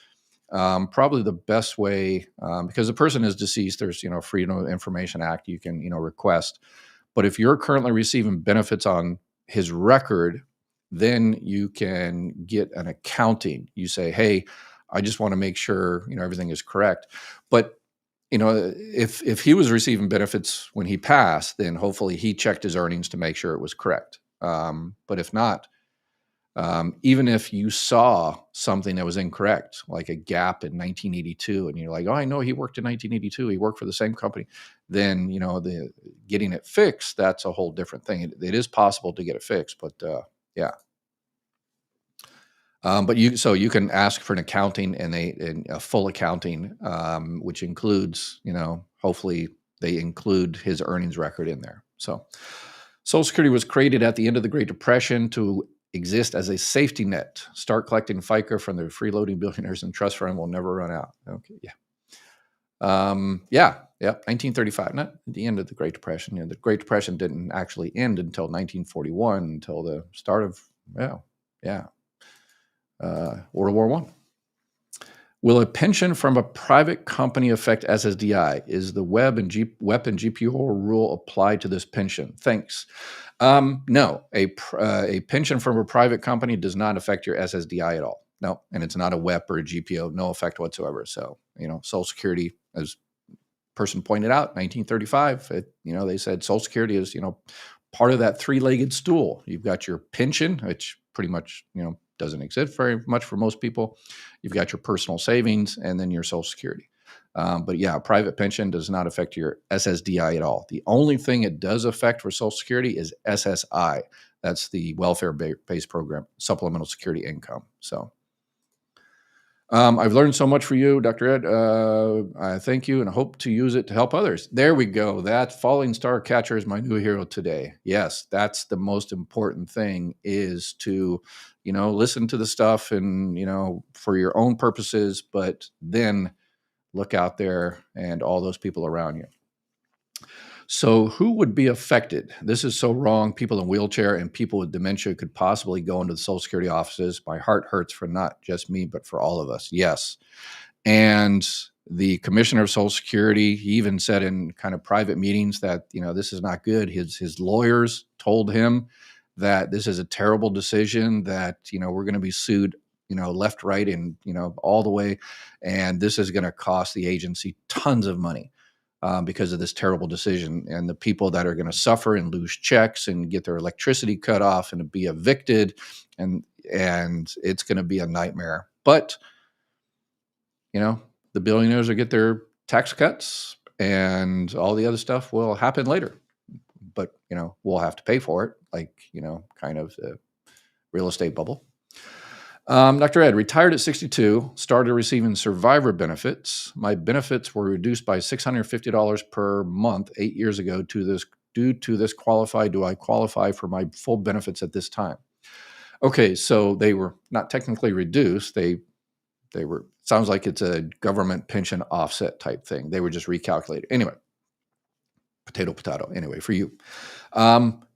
probably the best way, because the person is deceased, there's, Freedom of Information Act you can, request. But if you're currently receiving benefits on his record, then you can get an accounting. You say, hey, I just want to make sure, everything is correct. But, if he was receiving benefits when he passed, then hopefully he checked his earnings to make sure it was correct. But if not, even if you saw something that was incorrect, like a gap in 1982, and you're like, oh, I know he worked in 1982, he worked for the same company, then, the getting it fixed, that's a whole different thing. It is possible to get it fixed, but yeah. But you can ask for an accounting and a full accounting, which includes, hopefully they include his earnings record in there. So Social Security was created at the end of the Great Depression to exist as a safety net. Start collecting FICA from the freeloading billionaires and trust fund will never run out. Okay, yeah. Yeah, 1935, not the end of the Great Depression. The Great Depression didn't actually end until 1941, until the start of, World War I. Will a pension from a private company affect SSDI? Is the WEB and GPO rule applied to this pension? Thanks. No, a pension from a private company does not affect your SSDI at all. No, and it's not a WEP or a GPO, no effect whatsoever. So, Social Security, as person pointed out, 1935, they said Social Security is, part of that three-legged stool. You've got your pension, which pretty much, doesn't exist very much for most people. You've got your personal savings and then your Social Security. But yeah, a private pension does not affect your SSDI at all. The only thing it does affect for Social Security is SSI. That's the welfare-based program, supplemental security income. So I've learned so much for you, Dr. Ed. I thank you and hope to use it to help others. There we go. That falling star catcher is my new hero today. Yes, that's the most important thing, is to, listen to the stuff and, for your own purposes, but then look out there and all those people around you. So who would be affected? This is so wrong. People in wheelchair and people with dementia could possibly go into the Social Security offices. My heart hurts for not just me, but for all of us. Yes. And the commissioner of Social Security, he even said in kind of private meetings that, this is not good. His lawyers told him that this is a terrible decision, that, we're going to be sued, left, right, and, all the way. And this is going to cost the agency tons of money. Because of this terrible decision, and the people that are going to suffer and lose checks and get their electricity cut off and be evicted, and it's going to be a nightmare. But the billionaires will get their tax cuts, and all the other stuff will happen later. But we'll have to pay for it, like kind of the real estate bubble. Dr. Ed, retired at 62, started receiving survivor benefits. My benefits were reduced by $650 per month 8 years ago. Due to this qualify, do I qualify for my full benefits at this time? Okay, so they were not technically reduced. They were, sounds like it's a government pension offset type thing. They were just recalculated. Anyway, potato. Anyway, for you.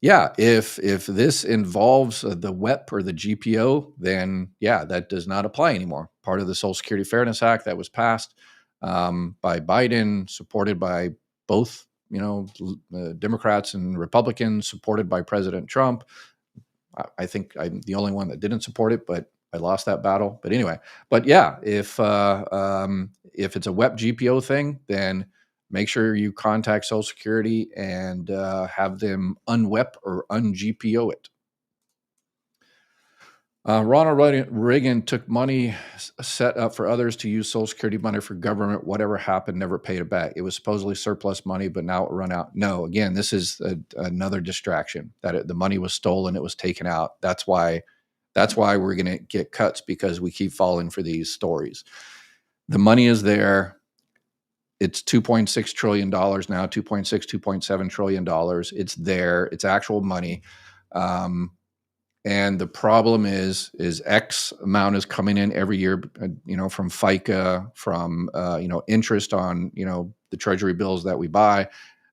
If this involves the WEP or the GPO, then that does not apply anymore. Part of the Social Security Fairness Act that was passed by Biden, supported by both, Democrats and Republicans, supported by President Trump. I think I'm the only one that didn't support it, but I lost that battle. But anyway, if it's a WEP GPO thing, then make sure you contact Social Security and have them unwep or un-GPO it. Ronald Reagan took money set up for others to use Social Security money for government. Whatever happened, never paid it back. It was supposedly surplus money, but now it run out. No, again, this is another distraction, that the money was stolen. It was taken out. That's why we're going to get cuts, because we keep falling for these stories. The money is there. It's $2.6 trillion now, 2.7 trillion dollars. It's there. It's actual money. And the problem is X amount is coming in every year, from FICA, from, interest on, the treasury bills that we buy,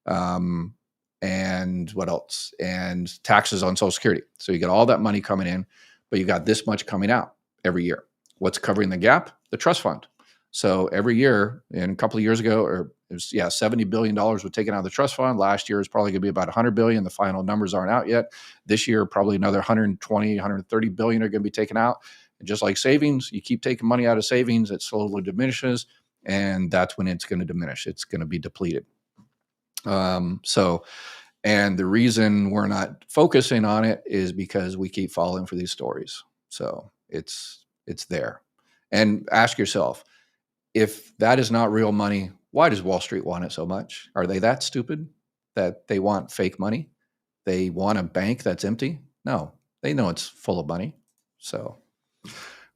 and what else? And taxes on Social Security. So you got all that money coming in, but you got this much coming out every year. What's covering the gap? The trust fund. So every year, and a couple of years ago, it was $70 billion was taken out of the trust fund. Last year is probably going to be about $100 billion. The final numbers aren't out yet. This year, probably another 120, 130 billion are going to be taken out. And just like savings, you keep taking money out of savings, it slowly diminishes, and that's when it's going to diminish. It's going to be depleted. And the reason we're not focusing on it is because we keep falling for these stories. So it's there. And ask yourself, if that is not real money, why does Wall Street want it so much? Are they that stupid that they want fake money? They want a bank that's empty? No, they know it's full of money. So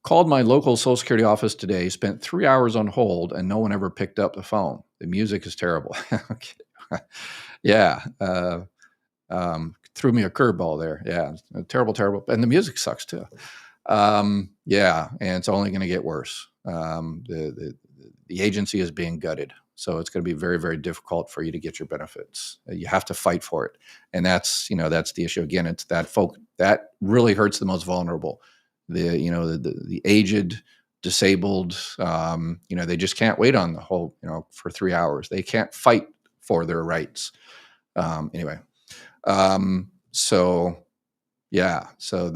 Called my local Social Security office today, spent 3 hours on hold, and no one ever picked up the phone. The music is terrible. Okay. Yeah. Threw me a curveball there. Yeah. Terrible, terrible. And the music sucks too. Yeah. And it's only going to get worse. The agency is being gutted. So it's going to be very, very difficult for you to get your benefits. You have to fight for it. And that's the issue. Again, it's that really hurts the most vulnerable. The aged, disabled, they just can't wait on the whole, for 3 hours. They can't fight for their rights. Anyway. So yeah, so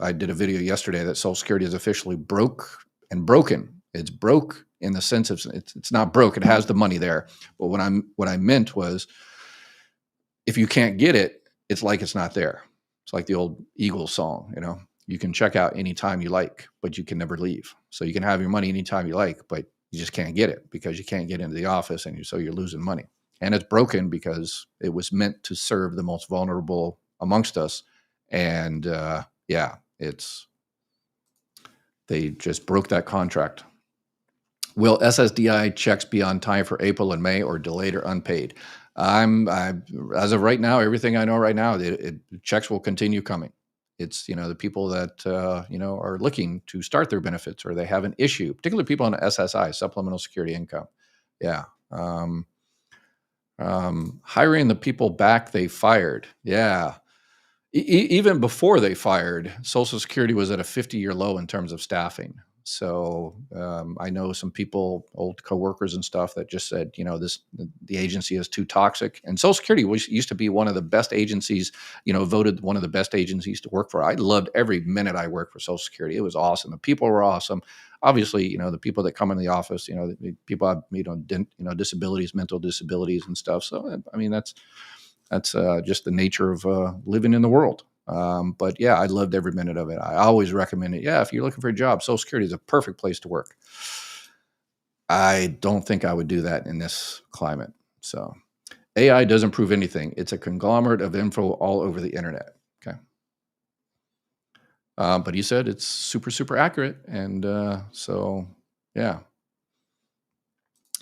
I did a video yesterday that Social Security is officially broke and broken. It's broke in the sense of it's not broke. It has the money there. But what I meant was, if you can't get it, it's like it's not there. It's like the old Eagles song, you can check out anytime you like, but you can never leave. So you can have your money anytime you like, but you just can't get it because you can't get into the office, and so you're losing money. And it's broken because it was meant to serve the most vulnerable amongst us. And they just broke that contract. Will SSDI checks be on time for April and May, or delayed or unpaid? As of right now, everything I know right now, checks will continue coming. It's, the people that, are looking to start their benefits, or they have an issue, particularly people on SSI, supplemental security income. Yeah. Hiring the people back they fired. Yeah. Even before they fired, Social Security was at a 50-year low in terms of staffing. So I know some people, old coworkers and stuff, that just said, the agency is too toxic. And Social Security used to be one of the best agencies, voted one of the best agencies to work for. I loved every minute I worked for Social Security. It was awesome. The people were awesome. Obviously, the people that come in the office, the people have, disabilities, mental disabilities and stuff. So, I mean, that's just the nature of living in the world. But yeah, I loved every minute of it. I always recommend it. Yeah, if you're looking for a job, Social Security is a perfect place to work. I don't think I would do that in this climate. So AI doesn't prove anything. It's a conglomerate of info all over the internet. Okay. But he said it's super, super accurate. And so, yeah.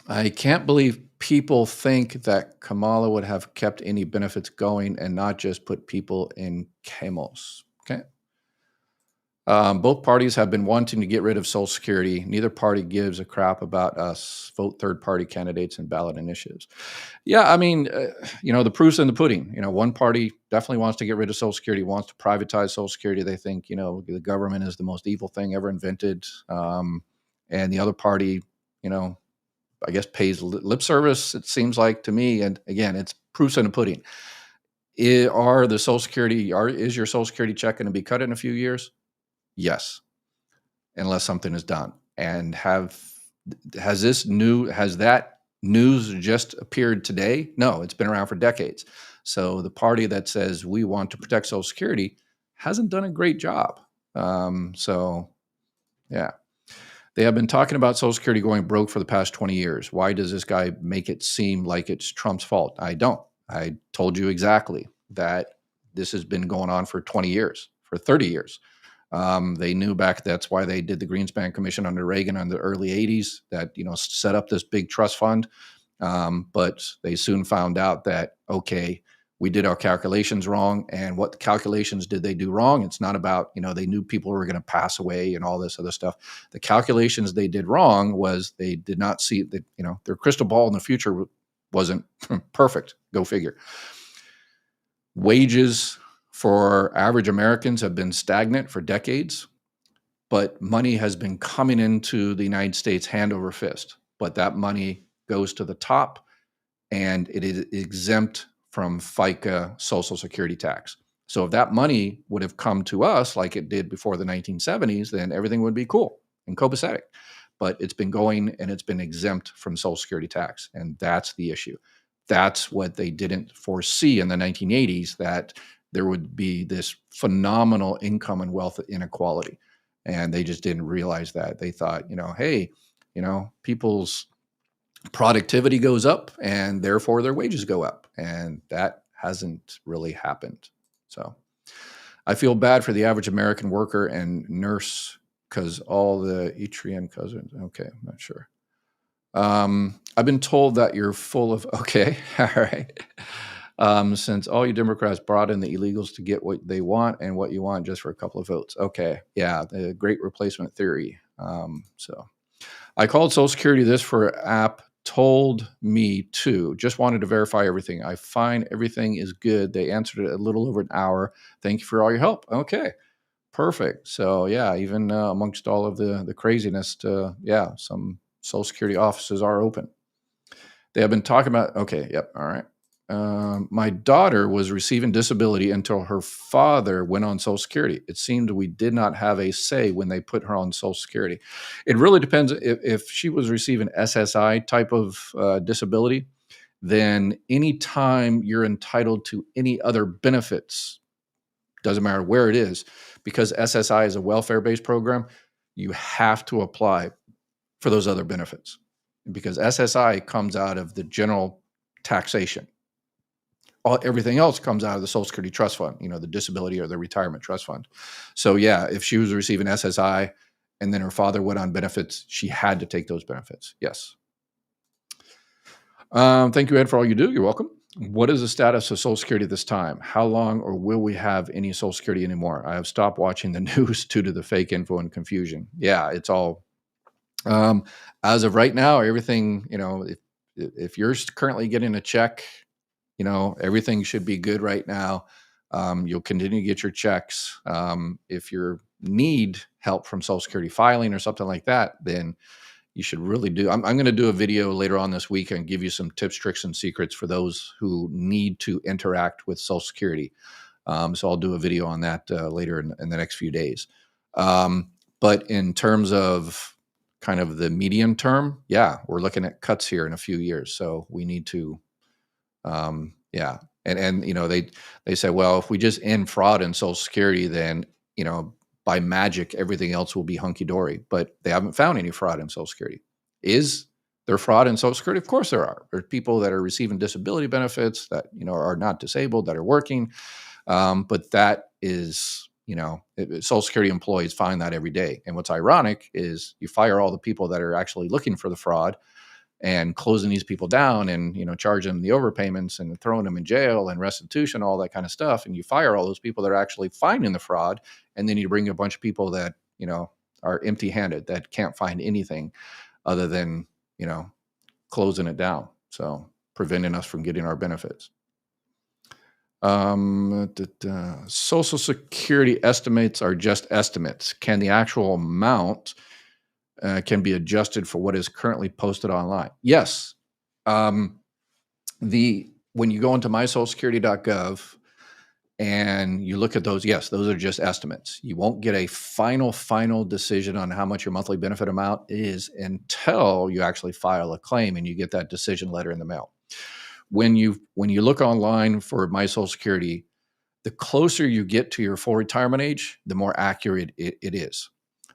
I can't believe people think that Kamala would have kept any benefits going and not just put people in camels. Okay. Both parties have been wanting to get rid of Social Security. Neither party gives a crap about us. Vote third-party candidates and ballot initiatives. Yeah, I mean, the proof's in the pudding. One party definitely wants to get rid of Social Security, wants to privatize Social Security. They think, the government is the most evil thing ever invented. And the other party, I guess pays lip service, it seems like to me. And again, it's proofs in the pudding. Is your Social Security check going to be cut in a few years? Yes, unless something is done. And has that news just appeared today? No, it's been around for decades. So the party that says we want to protect Social Security hasn't done a great job. So yeah. They have been talking about Social Security going broke for the past 20 years. Why does this guy make it seem like it's Trump's fault? I don't. I told you exactly that this has been going on for 20 years, for 30 years. They knew that's why they did the Greenspan Commission under Reagan in the early 80s that, set up this big trust fund. But they soon found out that, okay, we did our calculations wrong. And what calculations did they do wrong? It's not about, they knew people were going to pass away and all this other stuff. The calculations they did wrong was they did not see that, their crystal ball in the future wasn't perfect. Go figure. Wages for average Americans have been stagnant for decades, but money has been coming into the United States hand over fist. But that money goes to the top, and it is exempt from FICA Social Security tax. So if that money would have come to us like it did before the 1970s, then everything would be cool and copacetic. But it's been going and it's been exempt from Social Security tax. And that's the issue. That's what they didn't foresee in the 1980s, that there would be this phenomenal income and wealth inequality. And they just didn't realize that. They thought, hey, people's productivity goes up and therefore their wages go up. And that hasn't really happened. So I feel bad for the average American worker and nurse because all the Etrian cousins. Okay, I'm not sure. I've been told that you're full of. Okay, all right. Since all you Democrats brought in the illegals to get what they want and what you want just for a couple of votes. Okay, yeah, the great replacement theory. So I called Social Security this for app told me to. Just wanted to verify everything. I find everything is good. They answered it a little over an hour. Thank you for all your help. Okay, perfect. So yeah, even amongst all of the craziness, yeah, some Social Security offices are open. They have been talking about. Okay, yep, all right. My daughter was receiving disability until her father went on Social Security. It seemed we did not have a say when they put her on Social Security. It really depends. If she was receiving SSI type of disability, then anytime you're entitled to any other benefits, doesn't matter where it is, because SSI is a welfare-based program, you have to apply for those other benefits because SSI comes out of the general taxation. Everything else comes out of the Social Security Trust Fund, the disability or the retirement trust fund. So yeah, if she was receiving SSI and then her father went on benefits, she had to take those benefits. Yes. Thank you, Ed, for all you do. You're welcome. What is the status of Social Security at this time? How long or will we have any Social Security anymore? I have stopped watching the news due to the fake info and confusion. Yeah, it's all as of right now, everything, if you're currently getting a check, everything should be good right now. You'll continue to get your checks. If you need help from Social Security filing or something like that, then you should really do. I'm going to do a video later on this week and give you some tips, tricks, and secrets for those who need to interact with Social Security. So I'll do a video on that later in the next few days. But in terms of kind of the medium term, yeah, we're looking at cuts here in a few years. So we need to, yeah. And they say, well, if we just end fraud in Social Security, then, by magic, everything else will be hunky dory. But they haven't found any fraud in Social Security. Is there fraud in Social Security? Of course there are. There's people that are receiving disability benefits that, are not disabled, that are working. But that is, Social Security employees find that every day. And what's ironic is you fire all the people that are actually looking for the fraud and closing these people down and, charging them the overpayments and throwing them in jail and restitution, all that kind of stuff. And you fire all those people that are actually finding the fraud. And then you bring a bunch of people that, are empty handed, that can't find anything other than, closing it down. So preventing us from getting our benefits. Social Security estimates are just estimates. Can the actual amount can be adjusted for what is currently posted online? Yes. When you go into mysocialsecurity.gov and you look at those, yes, those are just estimates. You won't get a final decision on how much your monthly benefit amount is until you actually file a claim and you get that decision letter in the mail. When you look online for My Social Security, the closer you get to your full retirement age, the more accurate it is.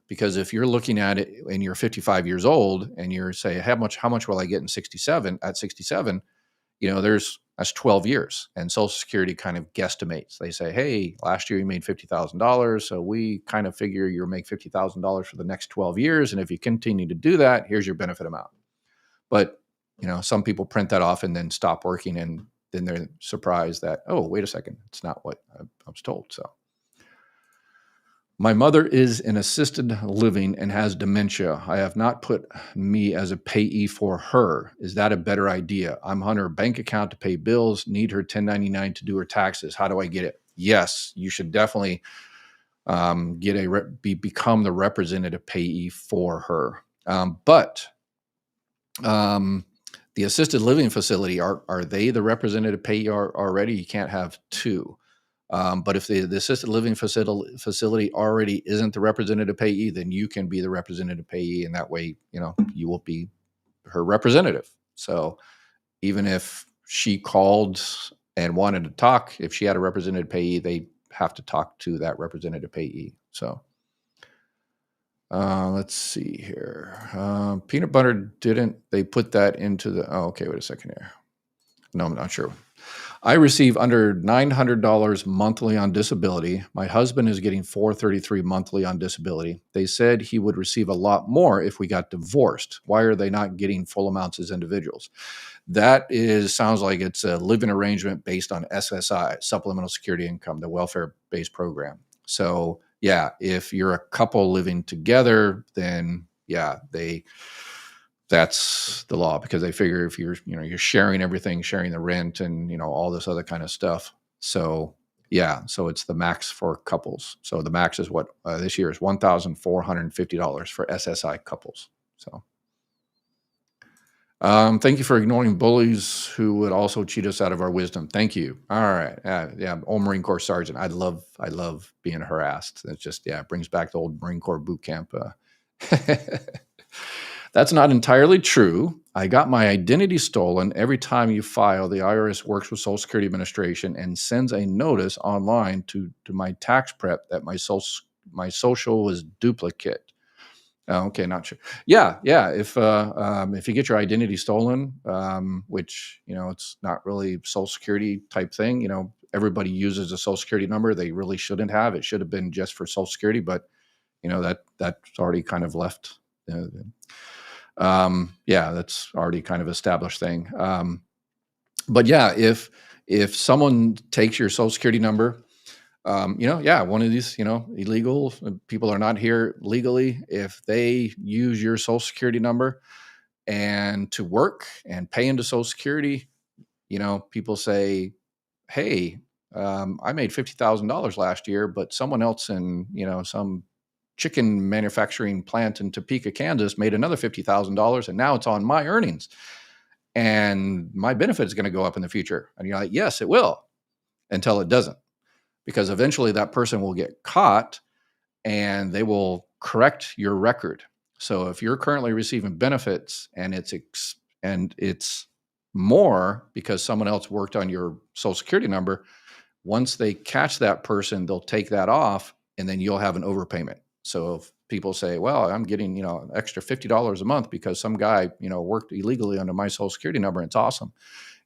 Because if you're looking at it and you're 55 years old and you're saying, how much will I get in 67? At 67, that's 12 years. And Social Security kind of guesstimates. They say, hey, last year you made $50,000. So we kind of figure you'll make $50,000 for the next 12 years. And if you continue to do that, here's your benefit amount. But some people print that off and then stop working, and then they're surprised that, oh, wait a second, it's not what I was told. So my mother is in assisted living and has dementia. I have not put me as a payee for her. Is that a better idea? I'm on her bank account to pay bills, need her 1099 to do her taxes. How do I get it? Yes, you should definitely become the representative payee for her. But the assisted living facility, are they the representative payee already? You can't have two. But if the assisted living facility already isn't the representative payee, then you can be the representative payee, and that way, you will be her representative. So even if she called and wanted to talk, if she had a representative payee, they have to talk to that representative payee. So let's see here. Peanut butter they put that into the, okay, wait a second here. No, I'm not sure. I receive under $900 monthly on disability. My husband is getting $433 monthly on disability. They said he would receive a lot more if we got divorced. Why are they not getting full amounts as individuals? That is sounds like it's a living arrangement based on SSI, Supplemental Security Income, the welfare-based program. So, yeah, if you're a couple living together, then yeah, that's the law because they figure if you're sharing everything, sharing the rent and all this other kind of stuff. So yeah, so it's the max for couples. So the max is what this year is $1,450 for SSI couples. So thank you for ignoring bullies who would also cheat us out of our wisdom. Thank you. All right. Yeah. Old Marine Corps sergeant. I love being harassed. It's just, yeah, it brings back the old Marine Corps boot camp. That's not entirely true. I got my identity stolen. Every time you file, the IRS works with Social Security Administration and sends a notice online to my tax prep that my social was duplicate. Oh, okay, not sure. Yeah. If you get your identity stolen, which it's not really Social Security type thing. Everybody uses a Social Security number. They really shouldn't have. It should have been just for Social Security, but that's already kind of left. Yeah, that's already kind of established thing. But yeah, if someone takes your Social Security number, yeah, one of these, illegal people are not here legally. If they use your Social Security number and to work and pay into Social Security, people say, "Hey, I made $50,000 last year, but someone else in some chicken manufacturing plant in Topeka, Kansas, made another $50,000, and now it's on my earnings, and my benefit is going to go up in the future." And you're like, "Yes, it will," until it doesn't, because eventually that person will get caught and they will correct your record. So if you're currently receiving benefits and it's more because someone else worked on your Social Security number, once they catch that person, they'll take that off and then you'll have an overpayment. So if people say, "Well, I'm getting, an extra $50 a month because some guy, worked illegally under my Social Security number, and it's awesome."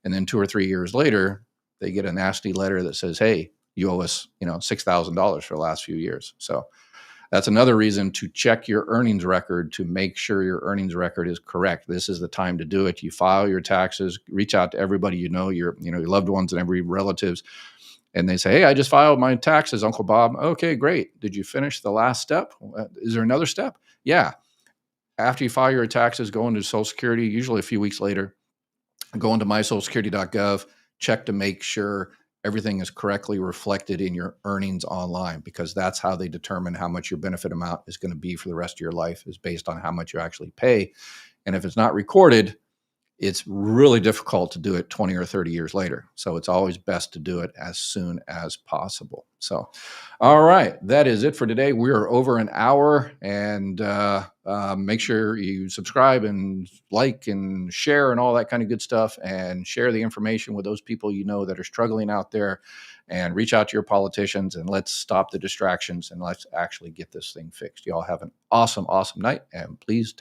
And then 2 or 3 years later, they get a nasty letter that says, "Hey, you owe us, $6,000 for the last few years." So that's another reason to check your earnings record to make sure your earnings record is correct. This is the time to do it. You file your taxes, reach out to everybody your loved ones and every relatives, and they say, "Hey, I just filed my taxes, Uncle Bob." Okay, great. Did you finish the last step? Is there another step? Yeah. After you file your taxes, go into Social Security, usually a few weeks later, go into mysocialsecurity.gov, check to make sure everything is correctly reflected in your earnings online, because that's how they determine how much your benefit amount is going to be for the rest of your life, is based on how much you actually pay. And if it's not recorded, it's really difficult to do it 20 or 30 years later. So it's always best to do it as soon as possible. So, all right, that is it for today. We are over an hour, and make sure you subscribe and like and share and all that kind of good stuff, and share the information with those people that are struggling out there, and reach out to your politicians, and let's stop the distractions and let's actually get this thing fixed. You all have an awesome, awesome night, and please